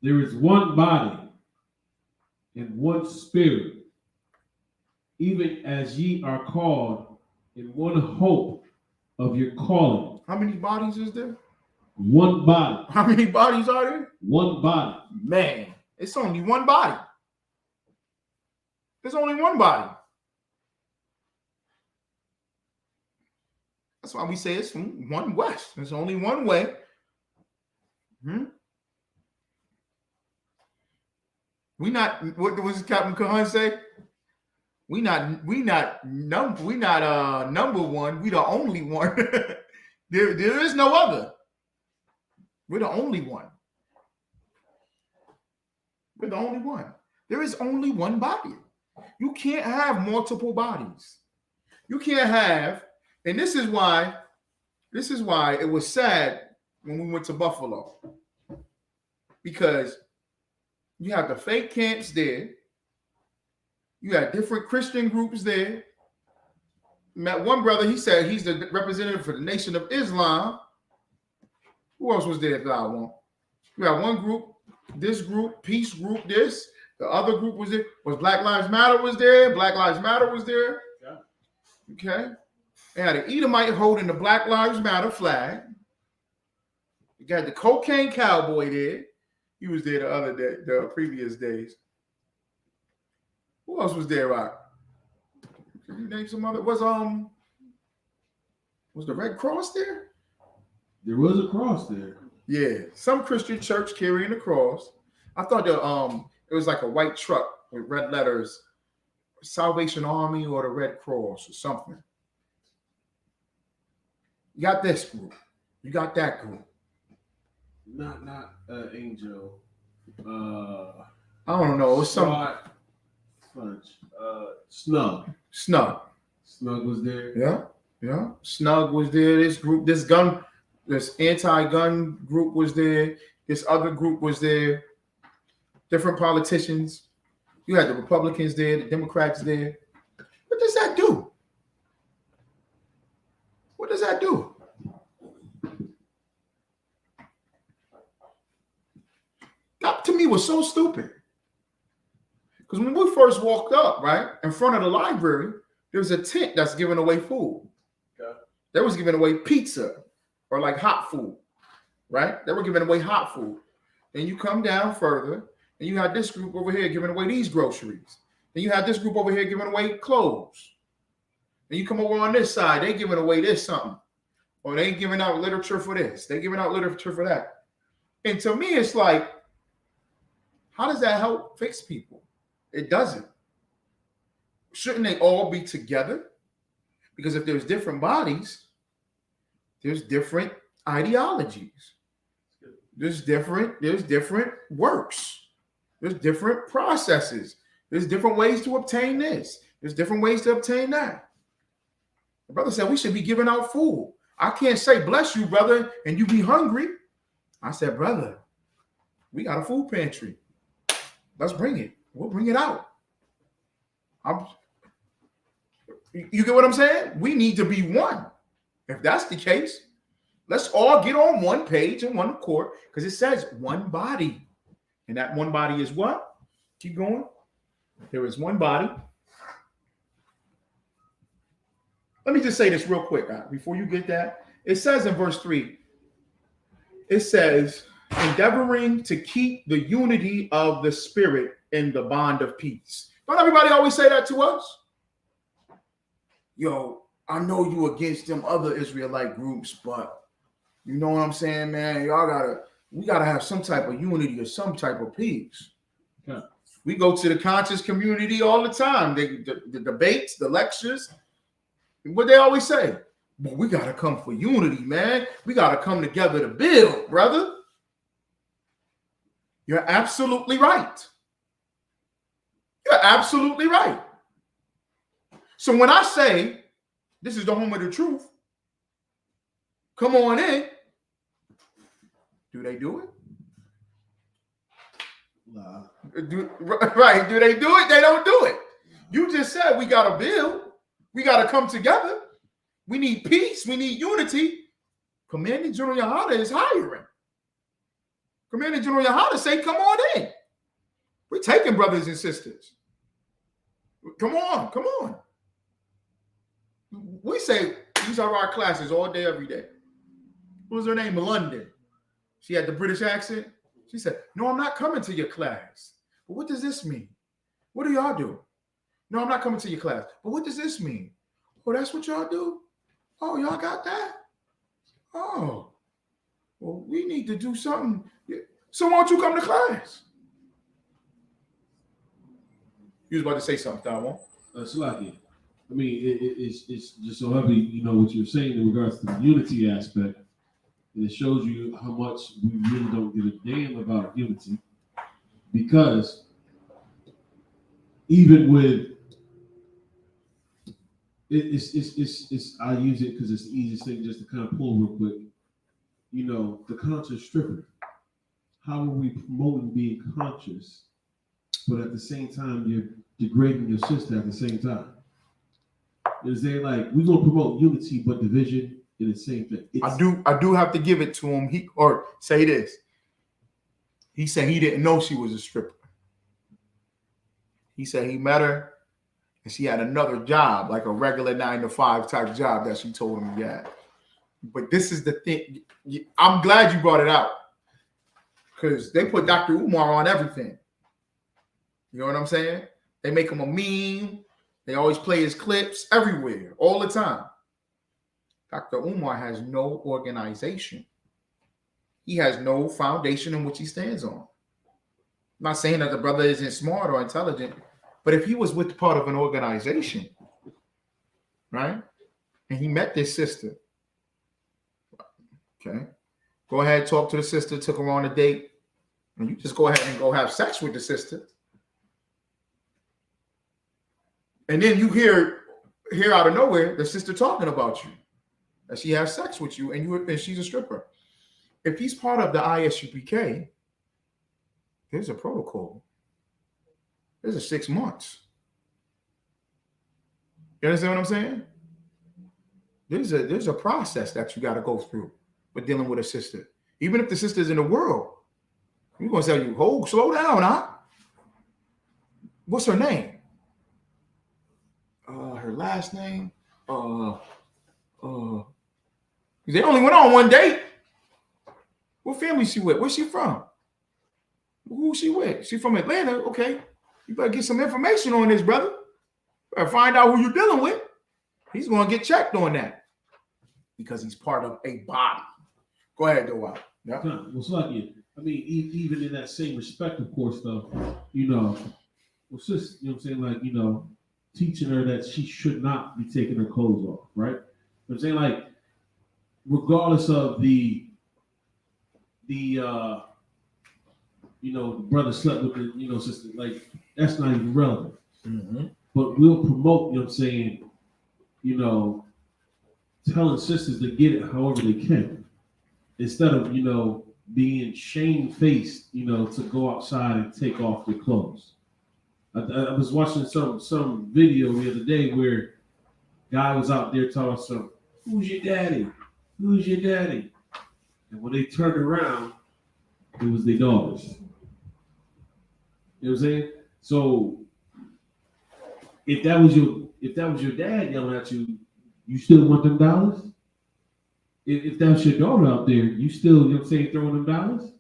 E: There is one body and one spirit, even as ye are called in one hope of your calling.
A: How many bodies is there?
E: One body.
A: How many bodies are there?
E: One body.
A: Man, it's only one body. There's only one body. That's why we say it's one West. There's only one way. We not. What does Captain Kahan say? We not number one. We the only one. there is no other. We're the only one. We're the only one. There is only one body. You can't have multiple bodies. You can't have. And this is why it was sad when we went to Buffalo. Because you have the fake camps there. You had different Christian groups there. Met one brother, he said he's the representative for the Nation of Islam. Who else was there that I want? You had one group, this group, peace group, this. The other group was there. Was Black Lives Matter was there. Black Lives Matter was there.
B: Yeah.
A: Okay. They had an Edomite holding the Black Lives Matter flag. You got the cocaine cowboy there. He was there the previous days. Who else was there, Rock? Can you name some other? Was the Red Cross there?
E: There was a cross there.
A: Yeah, some Christian church carrying a cross. I thought it was like a white truck with red letters, Salvation Army or the Red Cross or something. You got this group. You got that group.
B: Not Angel.
A: I don't know. It was some
B: Snug.
A: Snug
B: Was there.
A: Yeah. Snug was there. This group, this anti-gun group was there. This other group was there. Different politicians. You had the Republicans there, the Democrats there. What does that do? What does that do? That to me was so stupid. Because when we first walked up, right, in front of the library, there was a tent that's giving away food.
B: Okay.
A: They was giving away pizza or like hot food, right? They were giving away hot food. Then you come down further, and you had this group over here giving away these groceries. Then you had this group over here giving away clothes. Then you come over on this side, they giving away this something. Or they giving out literature for this. They giving out literature for that. And to me, it's like, how does that help fix people? It doesn't. Shouldn't they all be together? Because if there's different bodies, there's different ideologies. There's different works. There's different processes. There's different ways to obtain this. There's different ways to obtain that. The brother said we should be giving out food. I can't say bless you, brother, and you be hungry. I said, brother, we got a food pantry. Let's bring it. We'll bring it out. You get what I'm saying? We need to be one. If that's the case, let's all get on one page and one accord, because it says one body. And that one body is what? Keep going. There is one body. Let me just say this real quick before you get that. It says in verse 3, it says, endeavoring to keep the unity of the spirit in the bond of peace. Don't everybody always say that to us? Yo, I know you against them other Israelite groups, but you know what I'm saying, man? We gotta have some type of unity or some type of peace.
E: Yeah.
A: We go to the conscious community all the time. The debates, the lectures. What they always say, but we gotta come for unity, man. We gotta come together to build, brother. You're absolutely right. You're absolutely right. So when I say this is the home of the truth, come on in. Do they do it?
B: Nah.
A: Right. Do they do it? They don't do it. You just said we gotta build. We got to come together. We need peace. We need unity. Commanding General Yahada is hiring. Commanding General Yahada say, come on in. We're taking brothers and sisters. Come on. Come on. We say these are our classes all day, every day. What was her name? London. She had the British accent. She said, no, I'm not coming to your class. But what does this mean? What do y'all do? No, I'm not coming to your class. But what does this mean? Oh, that's what y'all do? Oh, y'all got that? Oh, well, we need to do something. So why don't you come to class? You was about to say something, Taiwan.
E: Salaki. I mean, it's just so heavy, you know, what you're saying in regards to the unity aspect. And it shows you how much we really don't give a damn about unity. Because even with it's I use it because it's the easiest thing just to kind of pull real quick. You know, the conscious stripper. How are we promoting being conscious, but at the same time you're degrading your sister at the same time? Is they like we're gonna promote unity but division in the same thing?
A: I do have to give it to him. He or say this. He said he didn't know she was a stripper. He said he met her and she had another job, like a regular 9-to-5 type job that she told him he had. But this is the thing. I'm glad you brought it out because they put Dr. Umar on everything. You know what I'm saying? They make him a meme. They always play his clips everywhere, all the time. Dr. Umar has no organization. He has no foundation in which he stands on. I'm not saying that the brother isn't smart or intelligent, but if he was with part of an organization, right, and he met this sister, okay, go ahead, talk to the sister, took her on a date, and you just go ahead and go have sex with the sister. And then you hear out of nowhere the sister talking about you, that she has sex with you, and she's a stripper. If he's part of the ISUPK, there's a protocol. There's a 6 months. You understand what I'm saying? There's a process that you got to go through with dealing with a sister. Even if the sister's in the world, we're gonna tell you, "Oh, slow down, huh?" What's her name? Her last name. They only went on one date. What family she with? Where's she from? Who's she with? She from Atlanta. Okay. You better get some information on this, brother. Better find out who you're dealing with. He's going to get checked on that because he's part of a body. Go ahead, Doa. Yeah.
E: Well, it's like I mean, even in that same respect, of course, though, you know, well, sis, you know what I'm saying? Like, you know, teaching her that she should not be taking her clothes off, right? You know what I'm saying? Like, regardless of the you know, the brother slept with the, you know, sister, like, that's not even relevant.
A: Mm-hmm.
E: But we'll promote, you know what I'm saying, you know, telling sisters to get it however they can. Instead of, you know, being shamefaced, you know, to go outside and take off their clothes. I was watching some video the other day where Guy was out there telling some, "Who's your daddy? Who's your daddy?" And when they turned around, it was their daughters. You know what I'm saying? So if that was your dad yelling at you, you still want them dollars? If that's your daughter out there, you still, you know what I'm saying, throwing them dollars?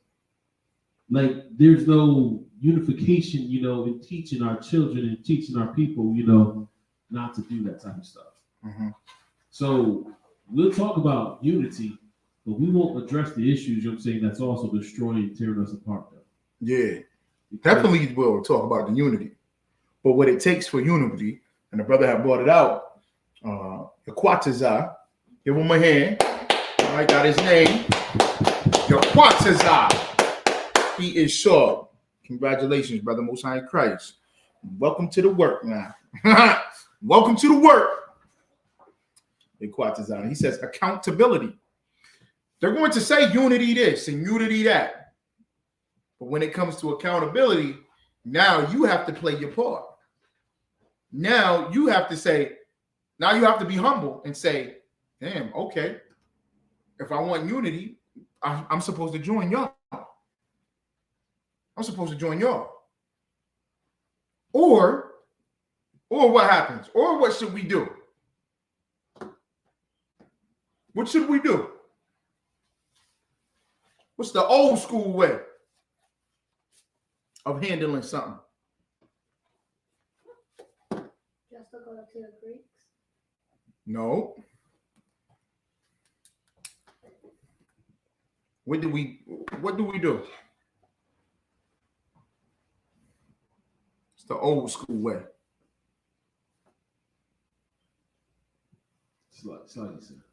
E: Like there's no unification, in teaching our children and teaching our people, not to do that type of stuff.
A: Mm-hmm.
E: So we'll talk about unity, but we won't address the issues, you know what I'm saying, that's also destroying, tearing us apart though.
A: Yeah. Definitely will talk about the unity. But what it takes for unity, and the brother had brought it out, the Quataza, give him a hand. I got his name. The Quataza. He is sure. Congratulations, brother Most High in Christ. Welcome to the work now. Welcome to the work. The Quataza. He says accountability. They're going to say unity this and unity that. But when it comes to accountability, now you have to play your part. Now you have to say, now you have to be humble and say, damn, okay. If I want unity, I'm supposed to join y'all. I'm supposed to join y'all. Or what happens? Or what should we do? What should we do? What's the old school way of handling something?
F: Just to go to the Greeks?
A: No. What do we do? It's the old school way.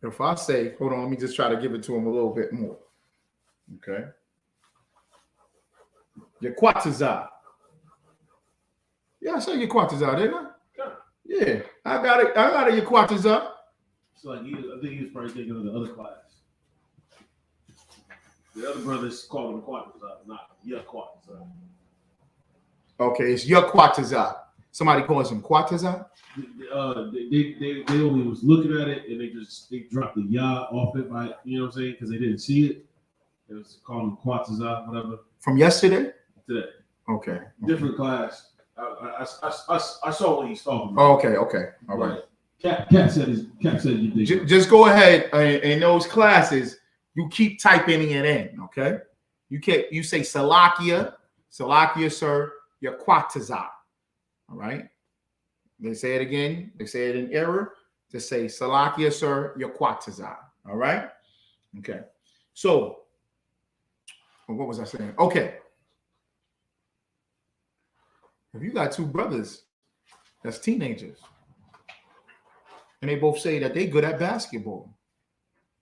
A: If I say, hold on, let me just try to give it to him a little bit more. Okay. Yaquataza. Yeah, I said Yaquataza, didn't I? Yeah, I got it. I got a Yaquataza.
E: So I think he was probably thinking of the other class. The other brothers call him Quataza, not Yaquataza.
A: Okay, it's Yaquataza. Somebody calls him Quataza.
E: They only was looking at it and they dropped the ya off it by, you know what I'm saying, because they didn't see it. It was called him Quataza, whatever.
A: From yesterday?
E: Today.
A: Okay.
E: Different class. I saw what he's talking
A: Oh,
E: about.
A: okay. All right.
E: Cat said you did.
A: Just go ahead in those classes. You keep typing it in, okay? You say Salakia, sir, Yaquataza. All right. They say it again. They say it in error. To say Salakia, sir, Yaquataza. All right. Okay. So, what was I saying? Okay. If you got two brothers that's teenagers, and they both say that they're good at basketball,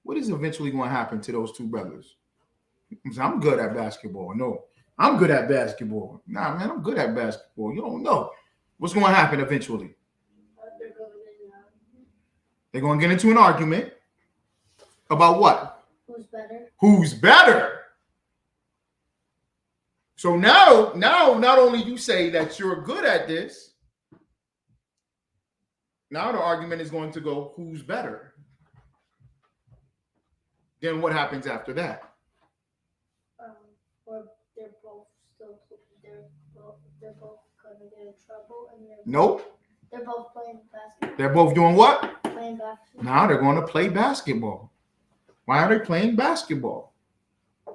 A: what is eventually going to happen to those two brothers? I'm good at basketball. No, I'm good at basketball. Nah, man, I'm good at basketball. You don't know. What's going to happen eventually? They're going to get into an argument about what?
F: Who's better?
A: Who's better? So now, not only you say that you're good at this, now the argument is going to go, who's better? Then what happens after that?
F: Or they're both gonna get in trouble, and
A: Nope.
F: They're both playing basketball.
A: They're both doing what?
F: Playing basketball.
A: Now they're going to play basketball. Why are they playing basketball?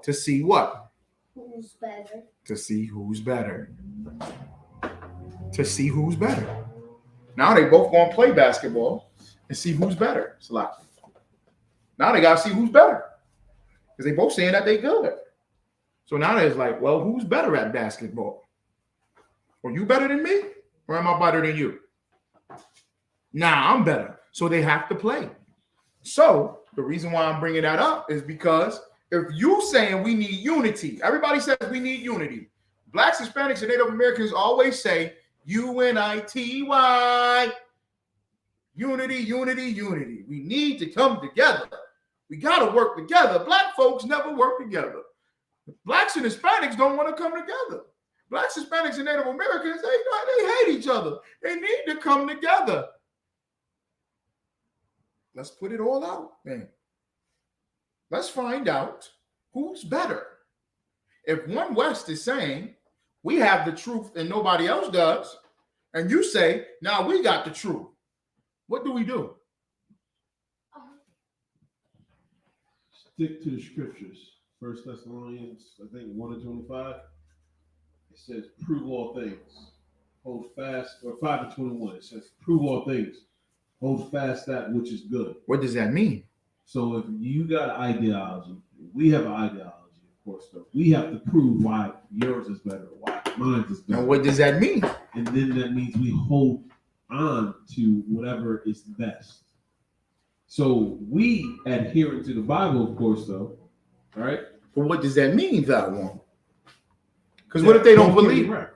A: To see what?
F: Who's better?
A: To see who's better. To see who's better. Now they both going to play basketball and see who's better. Now they got to see who's better. Because they both saying that they good. So now it's like, well, who's better at basketball? Are you better than me? Or am I better than you? Nah, I'm better. So they have to play. So the reason why I'm bringing that up is because if you saying we need unity, everybody says we need unity. Blacks, Hispanics, and Native Americans always say UNITY. Unity, unity, unity. We need to come together. We got to work together. Black folks never work together. Blacks and Hispanics don't want to come together. Blacks, Hispanics, and Native Americans, they hate each other. They need to come together. let's put it all out, man. Let's find out who's better. If One West is saying we have the truth and nobody else does, and you say, now we got the truth, what do we do?
E: Stick to the scriptures. 1 Thessalonians, I think 1:25. It says, prove all things. Hold fast, or 5:21. It says, prove all things. Hold fast that which is good.
A: What does that mean?
E: So if you got an ideology, we have an ideology, of course, though. We have to prove why yours is better, why mine is better.
A: And what does that mean?
E: And then that means we hold on to whatever is best. So we adhering to the Bible, of course, though. All right.
A: But what does that mean, that one? Because what if they don't believe?
E: Right.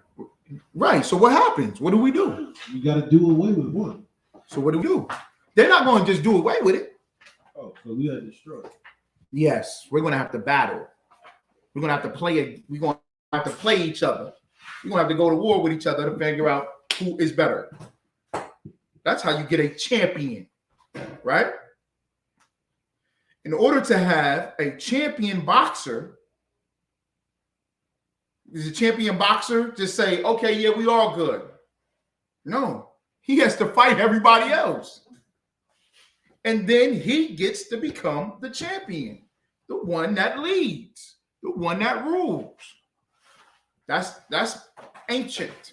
A: Right. So what happens? What do we do?
E: You got to do away with one.
A: So what do we do? They're not going to just do away with it.
E: Oh, so we got to destroy it.
A: Yes, we're going to have to battle. We're going to have to play it. We're going to have to play each other. We're going to have to go to war with each other to figure out who is better. That's how you get a champion, right? In order to have a champion boxer, does a champion boxer just say, okay, yeah, we all good? No, he has to fight everybody else. And then he gets to become the champion, the one that leads, the one that rules. That's ancient.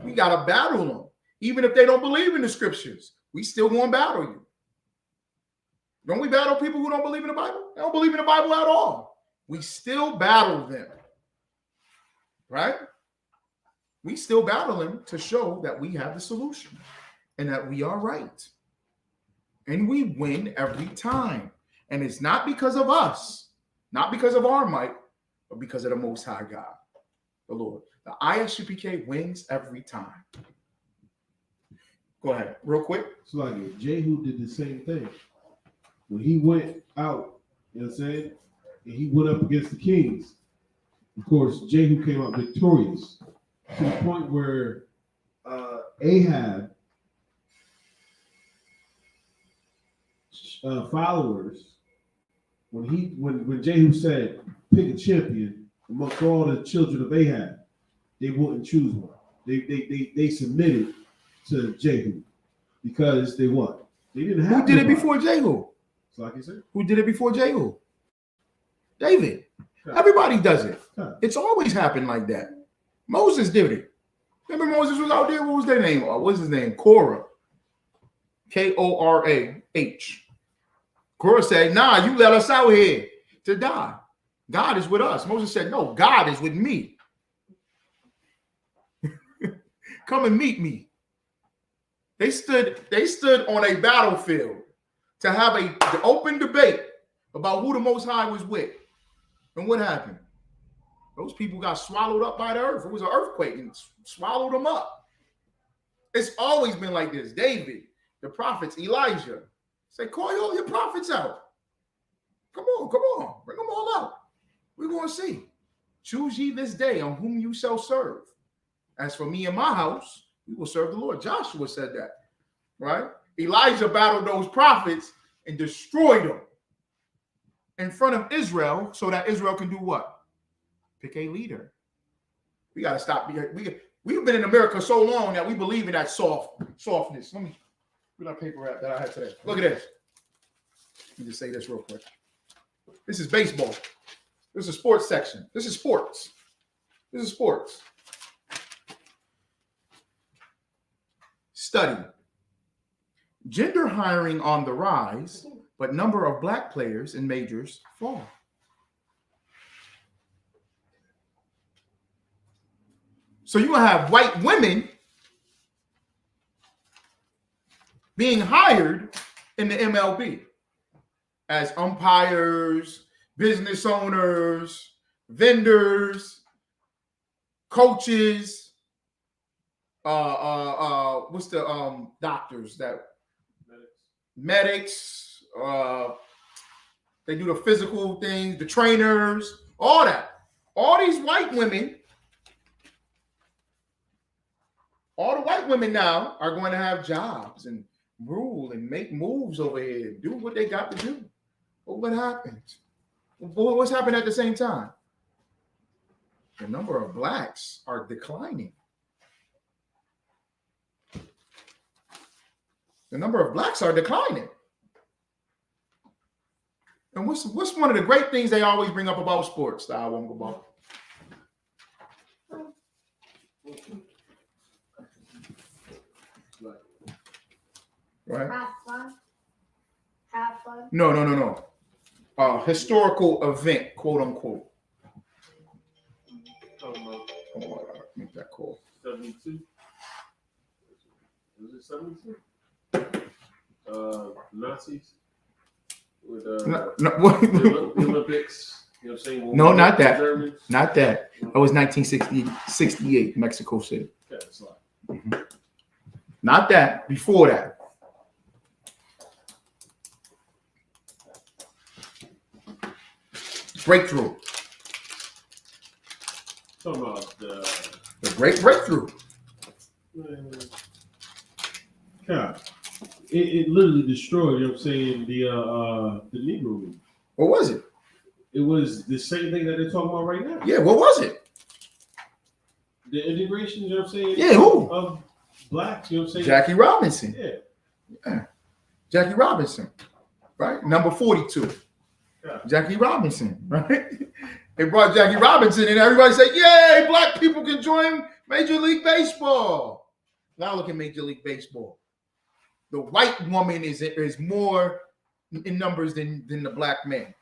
A: We got to battle them. Even if they don't believe in the scriptures, we still going to battle you. Don't we battle people who don't believe in the Bible? They don't believe in the Bible at all. We still battle them, right? We still battle them to show that we have the solution and that we are right. And we win every time. And it's not because of us, not because of our might, but because of the Most High God, the Lord. The ISUPK wins every time. Go ahead, real quick.
E: It's like Jehu did the same thing. When he went out, you know what I'm saying? And he went up against the kings. Of course, Jehu came out victorious to the point where Ahab followers, when Jehu said, pick a champion amongst all the children of Ahab, they wouldn't choose one. They submitted to Jehu because they what? They didn't have.
A: Who did it before Jehu?
E: So like you said,
A: Who did it before Jehu? David. Everybody does it. It's always happened like that. Moses did it. Remember Moses was out there? What was their name? What's his name? Korah. Korah. Korah said, nah, you let us out here to die. God is with us. Moses said, no, God is with me. Come and meet me. They stood on a battlefield to have an open debate about who the Most High was with. And what happened? Those people got swallowed up by the earth. It was an earthquake and swallowed them up. It's always been like this. David, the prophets, Elijah, say, call all your prophets out. Come on. Bring them all out. We're going to see. Choose ye this day on whom you shall serve. As for me and my house, we will serve the Lord. Joshua said that, right? Elijah battled those prophets and destroyed them in front of Israel so that Israel can do what? Pick a leader. We got to stop. We've been in America so long that we believe in that softness. Let me put that paper that I had today. Look at this. Let me just say this real quick. This is baseball. This is sports section. This is sports. Study. Gender hiring on the rise, but number of black players in majors fall. So you're going to have white women being hired in the MLB as umpires, business owners, vendors, coaches, what's the doctors that medics, they do the physical things, the trainers, all that. All these white women, all the white women now are going to have jobs and rule and make moves over here, do what they got to do. But what happens? What's happened at the same time? The number of blacks are declining. The number of blacks are declining. And what's one of the great things they always bring up about sports that I won't go about? Right?
F: Have fun. Have fun.
A: No. Historical event, quote unquote.
B: Talking about
A: Oh, make that call.
B: 72. Was it 72? Nazis with
A: No,
B: the Olympics. You know what I'm saying?
A: No, not that.
B: Germans.
A: not that. That was 1968, Mexico City.
B: Yeah, it's like
A: Not that. Before that. Breakthrough.
B: talking about
A: The great breakthrough.
B: God. It literally destroyed, you know what I'm saying, the Negro movement.
A: What was it?
B: It was the same thing that they're talking about right now.
A: Yeah, what was it?
B: The integration, you know what I'm saying?
A: Yeah, who?
B: Of blacks, you know what I'm saying?
A: Jackie Robinson.
B: Yeah.
A: Jackie Robinson. Right? Number 42.
B: Yeah.
A: Jackie Robinson, right? They brought Jackie Robinson and everybody said, yay, black people can join Major League Baseball. Now look at Major League Baseball. The white woman is more in numbers than the black man.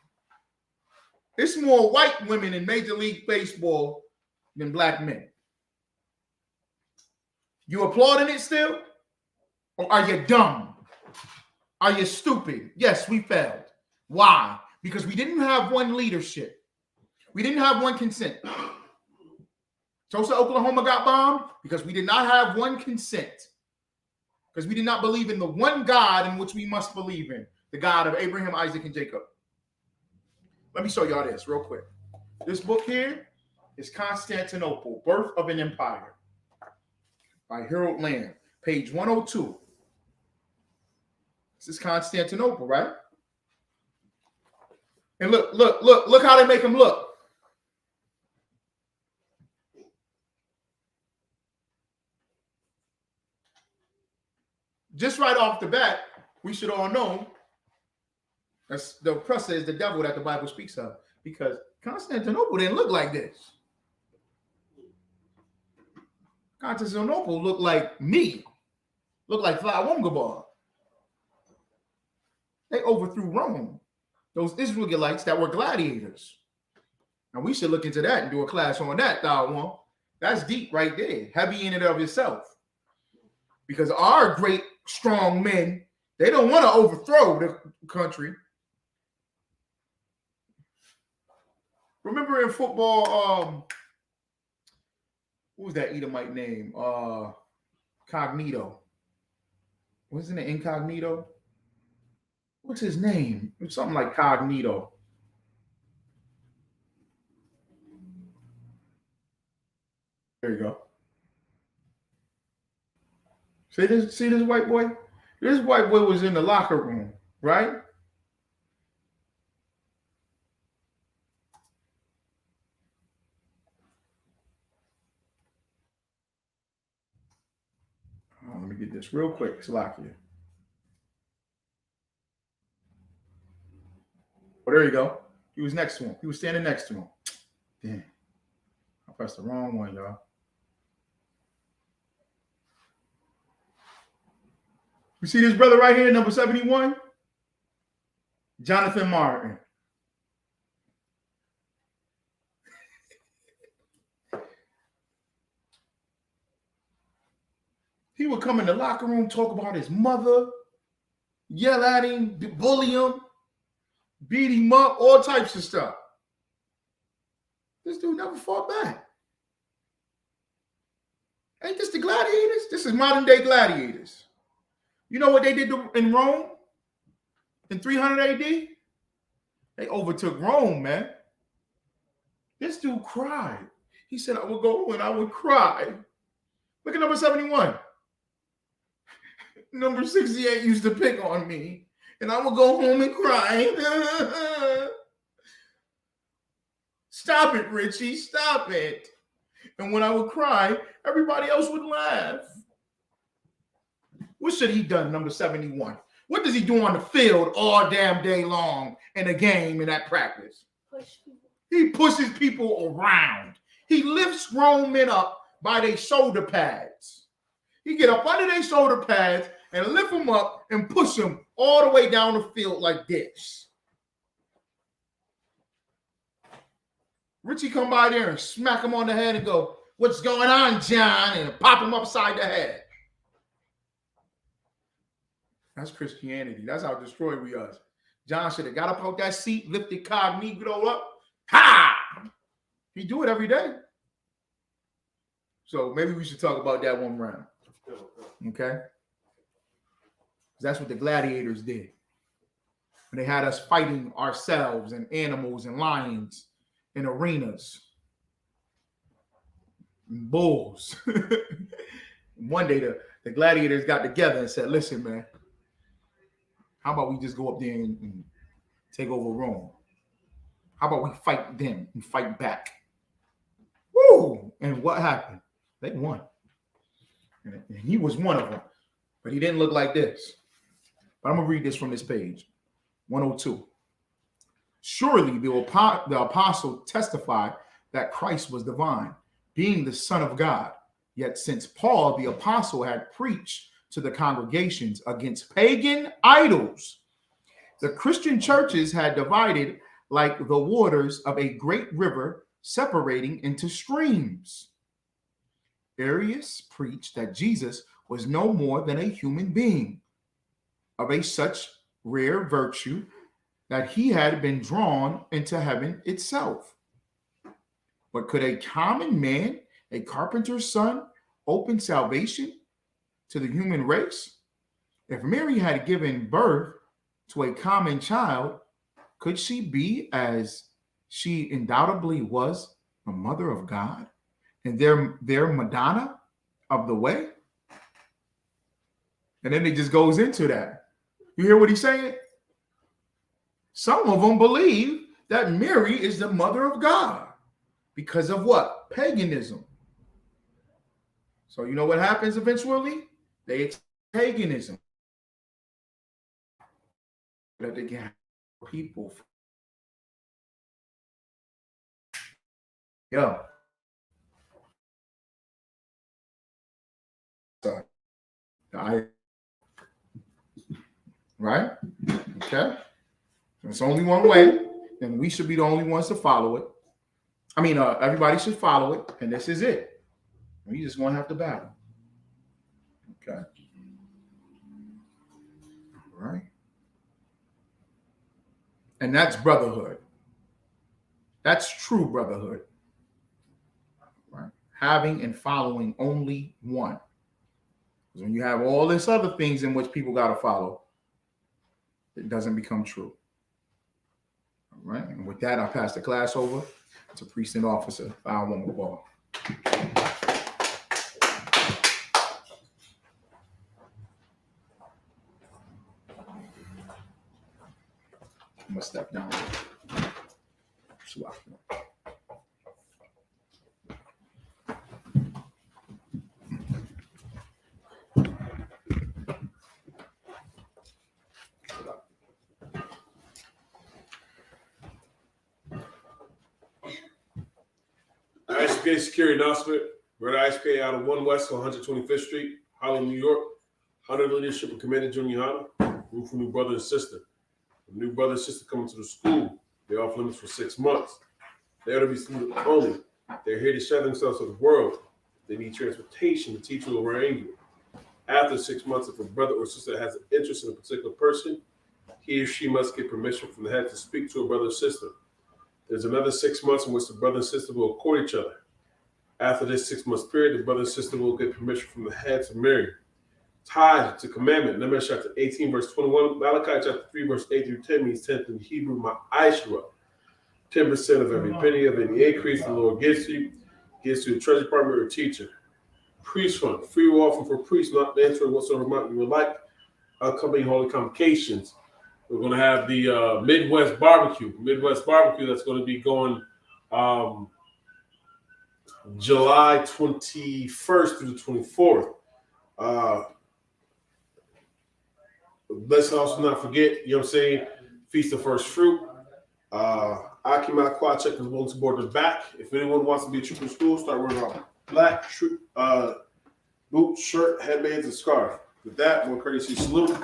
A: It's more white women in Major League Baseball than black men. You applauding it still? Or are you dumb? Are you stupid? Yes, we failed. Why? Because we didn't have one leadership. We didn't have one consent. Tulsa, Oklahoma got bombed because we did not have one consent. Because we did not believe in the one God in which we must believe in, the God of Abraham, Isaac, and Jacob. Let me show y'all this real quick. This book here is Constantinople, Birth of an Empire by Harold Lamb, page 102. This is Constantinople, right? And look how they make them look. Just right off the bat, we should all know that's the oppressor is the devil that the Bible speaks of, because Constantinople didn't look like this. Constantinople looked like me, looked like Flawongabar. They overthrew Rome, those Israelites that were gladiators. And we should look into that and do a class on that, Dawon. That's deep right there, heavy in and of itself. Because our great, strong men, they don't want to overthrow the country. Remember in football, what was that Edomite name? Cognito. Wasn't it Incognito? What's his name? It was something like Cognito. There you go. See this white boy? This white boy was in the locker room, right? Oh, let me get this real quick. Salakia. Oh, there you go. He was next to him. He was standing next to him. Damn. I pressed the wrong one, y'all. You see this brother right here, number 71? Jonathan Martin. He would come in the locker room, talk about his mother, yell at him, bully him, beat him up, all types of stuff. This dude never fought back. Ain't this the gladiators? This is modern day gladiators. You know what they did in Rome in 300 AD? They overtook Rome, man. This dude cried. He said, I would go and I would cry. Look at number 71. Number 68 used to pick on me, and I would go home and cry. Stop it, Richie, stop it. And when I would cry, everybody else would laugh. What should he done, number 71? What does he do on the field all damn day long in a game and at practice?
F: Push people.
A: He pushes people around. He lifts grown men up by their shoulder pads. He get up under their shoulder pads and lift them up and push them all the way down the field like this. Richie come by there and smack him on the head and go, "What's going on, John?" and pop him upside the head. That's Christianity. That's how destroyed we are. John should have got up out that seat, lifted Cognito up. Ha! He do it every day. So maybe we should talk about that one round. Okay? That's what the gladiators did. When they had us fighting ourselves and animals and lions in arenas. And bulls. One day the gladiators got together and said, "Listen, man, how about we just go up there and take over Rome? How about we fight them and fight back?" Woo! And what happened? They won. And he was one of them, but he didn't look like this. But I'm going to read this from this page, 102. Surely the apostle testified that Christ was divine, being the Son of God. Yet since Paul, the apostle, had preached to the congregations against pagan idols, the Christian churches had divided like the waters of a great river, separating into streams. Arius preached that Jesus was no more than a human being of a such rare virtue that he had been drawn into heaven itself. But could a common man, a carpenter's son, open salvation to the human race? If Mary had given birth to a common child, could she be, as she undoubtedly was, the mother of God and their Madonna of the way? And then it just goes into that. You hear what he's saying? Some of them believe that Mary is the mother of God because of what? Paganism. So you know what happens eventually? They accept paganism. That they can have people. Yo. Right? Okay. It's only one way, and we should be the only ones to follow it. I mean, everybody should follow it, and this is it. We just want to have to battle. Okay. All right. And that's brotherhood. That's true brotherhood. Right? Having and following only one. Because when you have all this other things in which people got to follow, it doesn't become true. All right. And with that, I'll pass the class over to Priest and Officer. File one more ball. I'm going to step down. Swap.
B: ISPA security announcement. We're at ISPA out of 1 West on 125th Street, Harlem, New York. Under the leadership of Commander Junior Hanna, room for new brother and sister. The new brother and sister coming to the school. They're off limits for 6 months. They ought to be student only. They're here to share themselves with the world. They need transportation. The teacher will arrange you. After 6 months, if a brother or sister has an interest in a particular person, he or she must get permission from the head to speak to a brother or sister. There's another 6 months in which the brother and sister will court each other. After this 6 month period, the brother and sister will get permission from the head to marry. Tied to commandment, Numbers chapter 18, verse 21, Malachi chapter 3, verse 8 through 10 means 10th in Hebrew, Ma'ashra. 10% of every penny of any increase the Lord gives you, gives to the treasury department or teacher. Priest fund, free will offering for priests, not answering whatsoever amount you would like. upcoming holy convocations. We're going to have the Midwest Barbecue. That's going to be going July 21st through the 24th. Let's also not forget, you know what I'm saying, Feast of First Fruit. Akima Quad check is bulletin board in the back. If anyone wants to be a trooper in school, start wearing a black boot, shirt, headbands, and scarf. With that, more courtesy salute.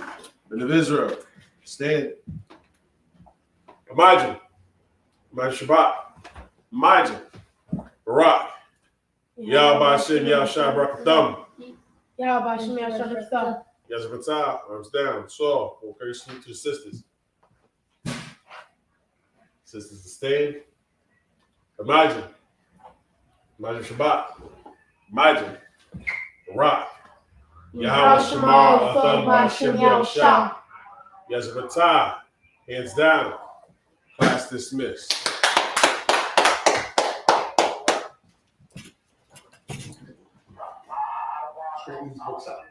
B: Men of Israel, stand. Imagine Shabbat. Imagine Barak. Yahweh Hashem, Yahshua Barakatham.
F: Yahweh Hashem, Yahshua Barakatham.
B: Yazakatah, arms down. So, more courtesy salute to the sisters. Sisters to stand. Imagine Shabbat. Imagine Barak. Yahweh Shema, Atham, Hashem, Yahshua. Yazakatah, hands down. Class dismissed. Straighten these books out.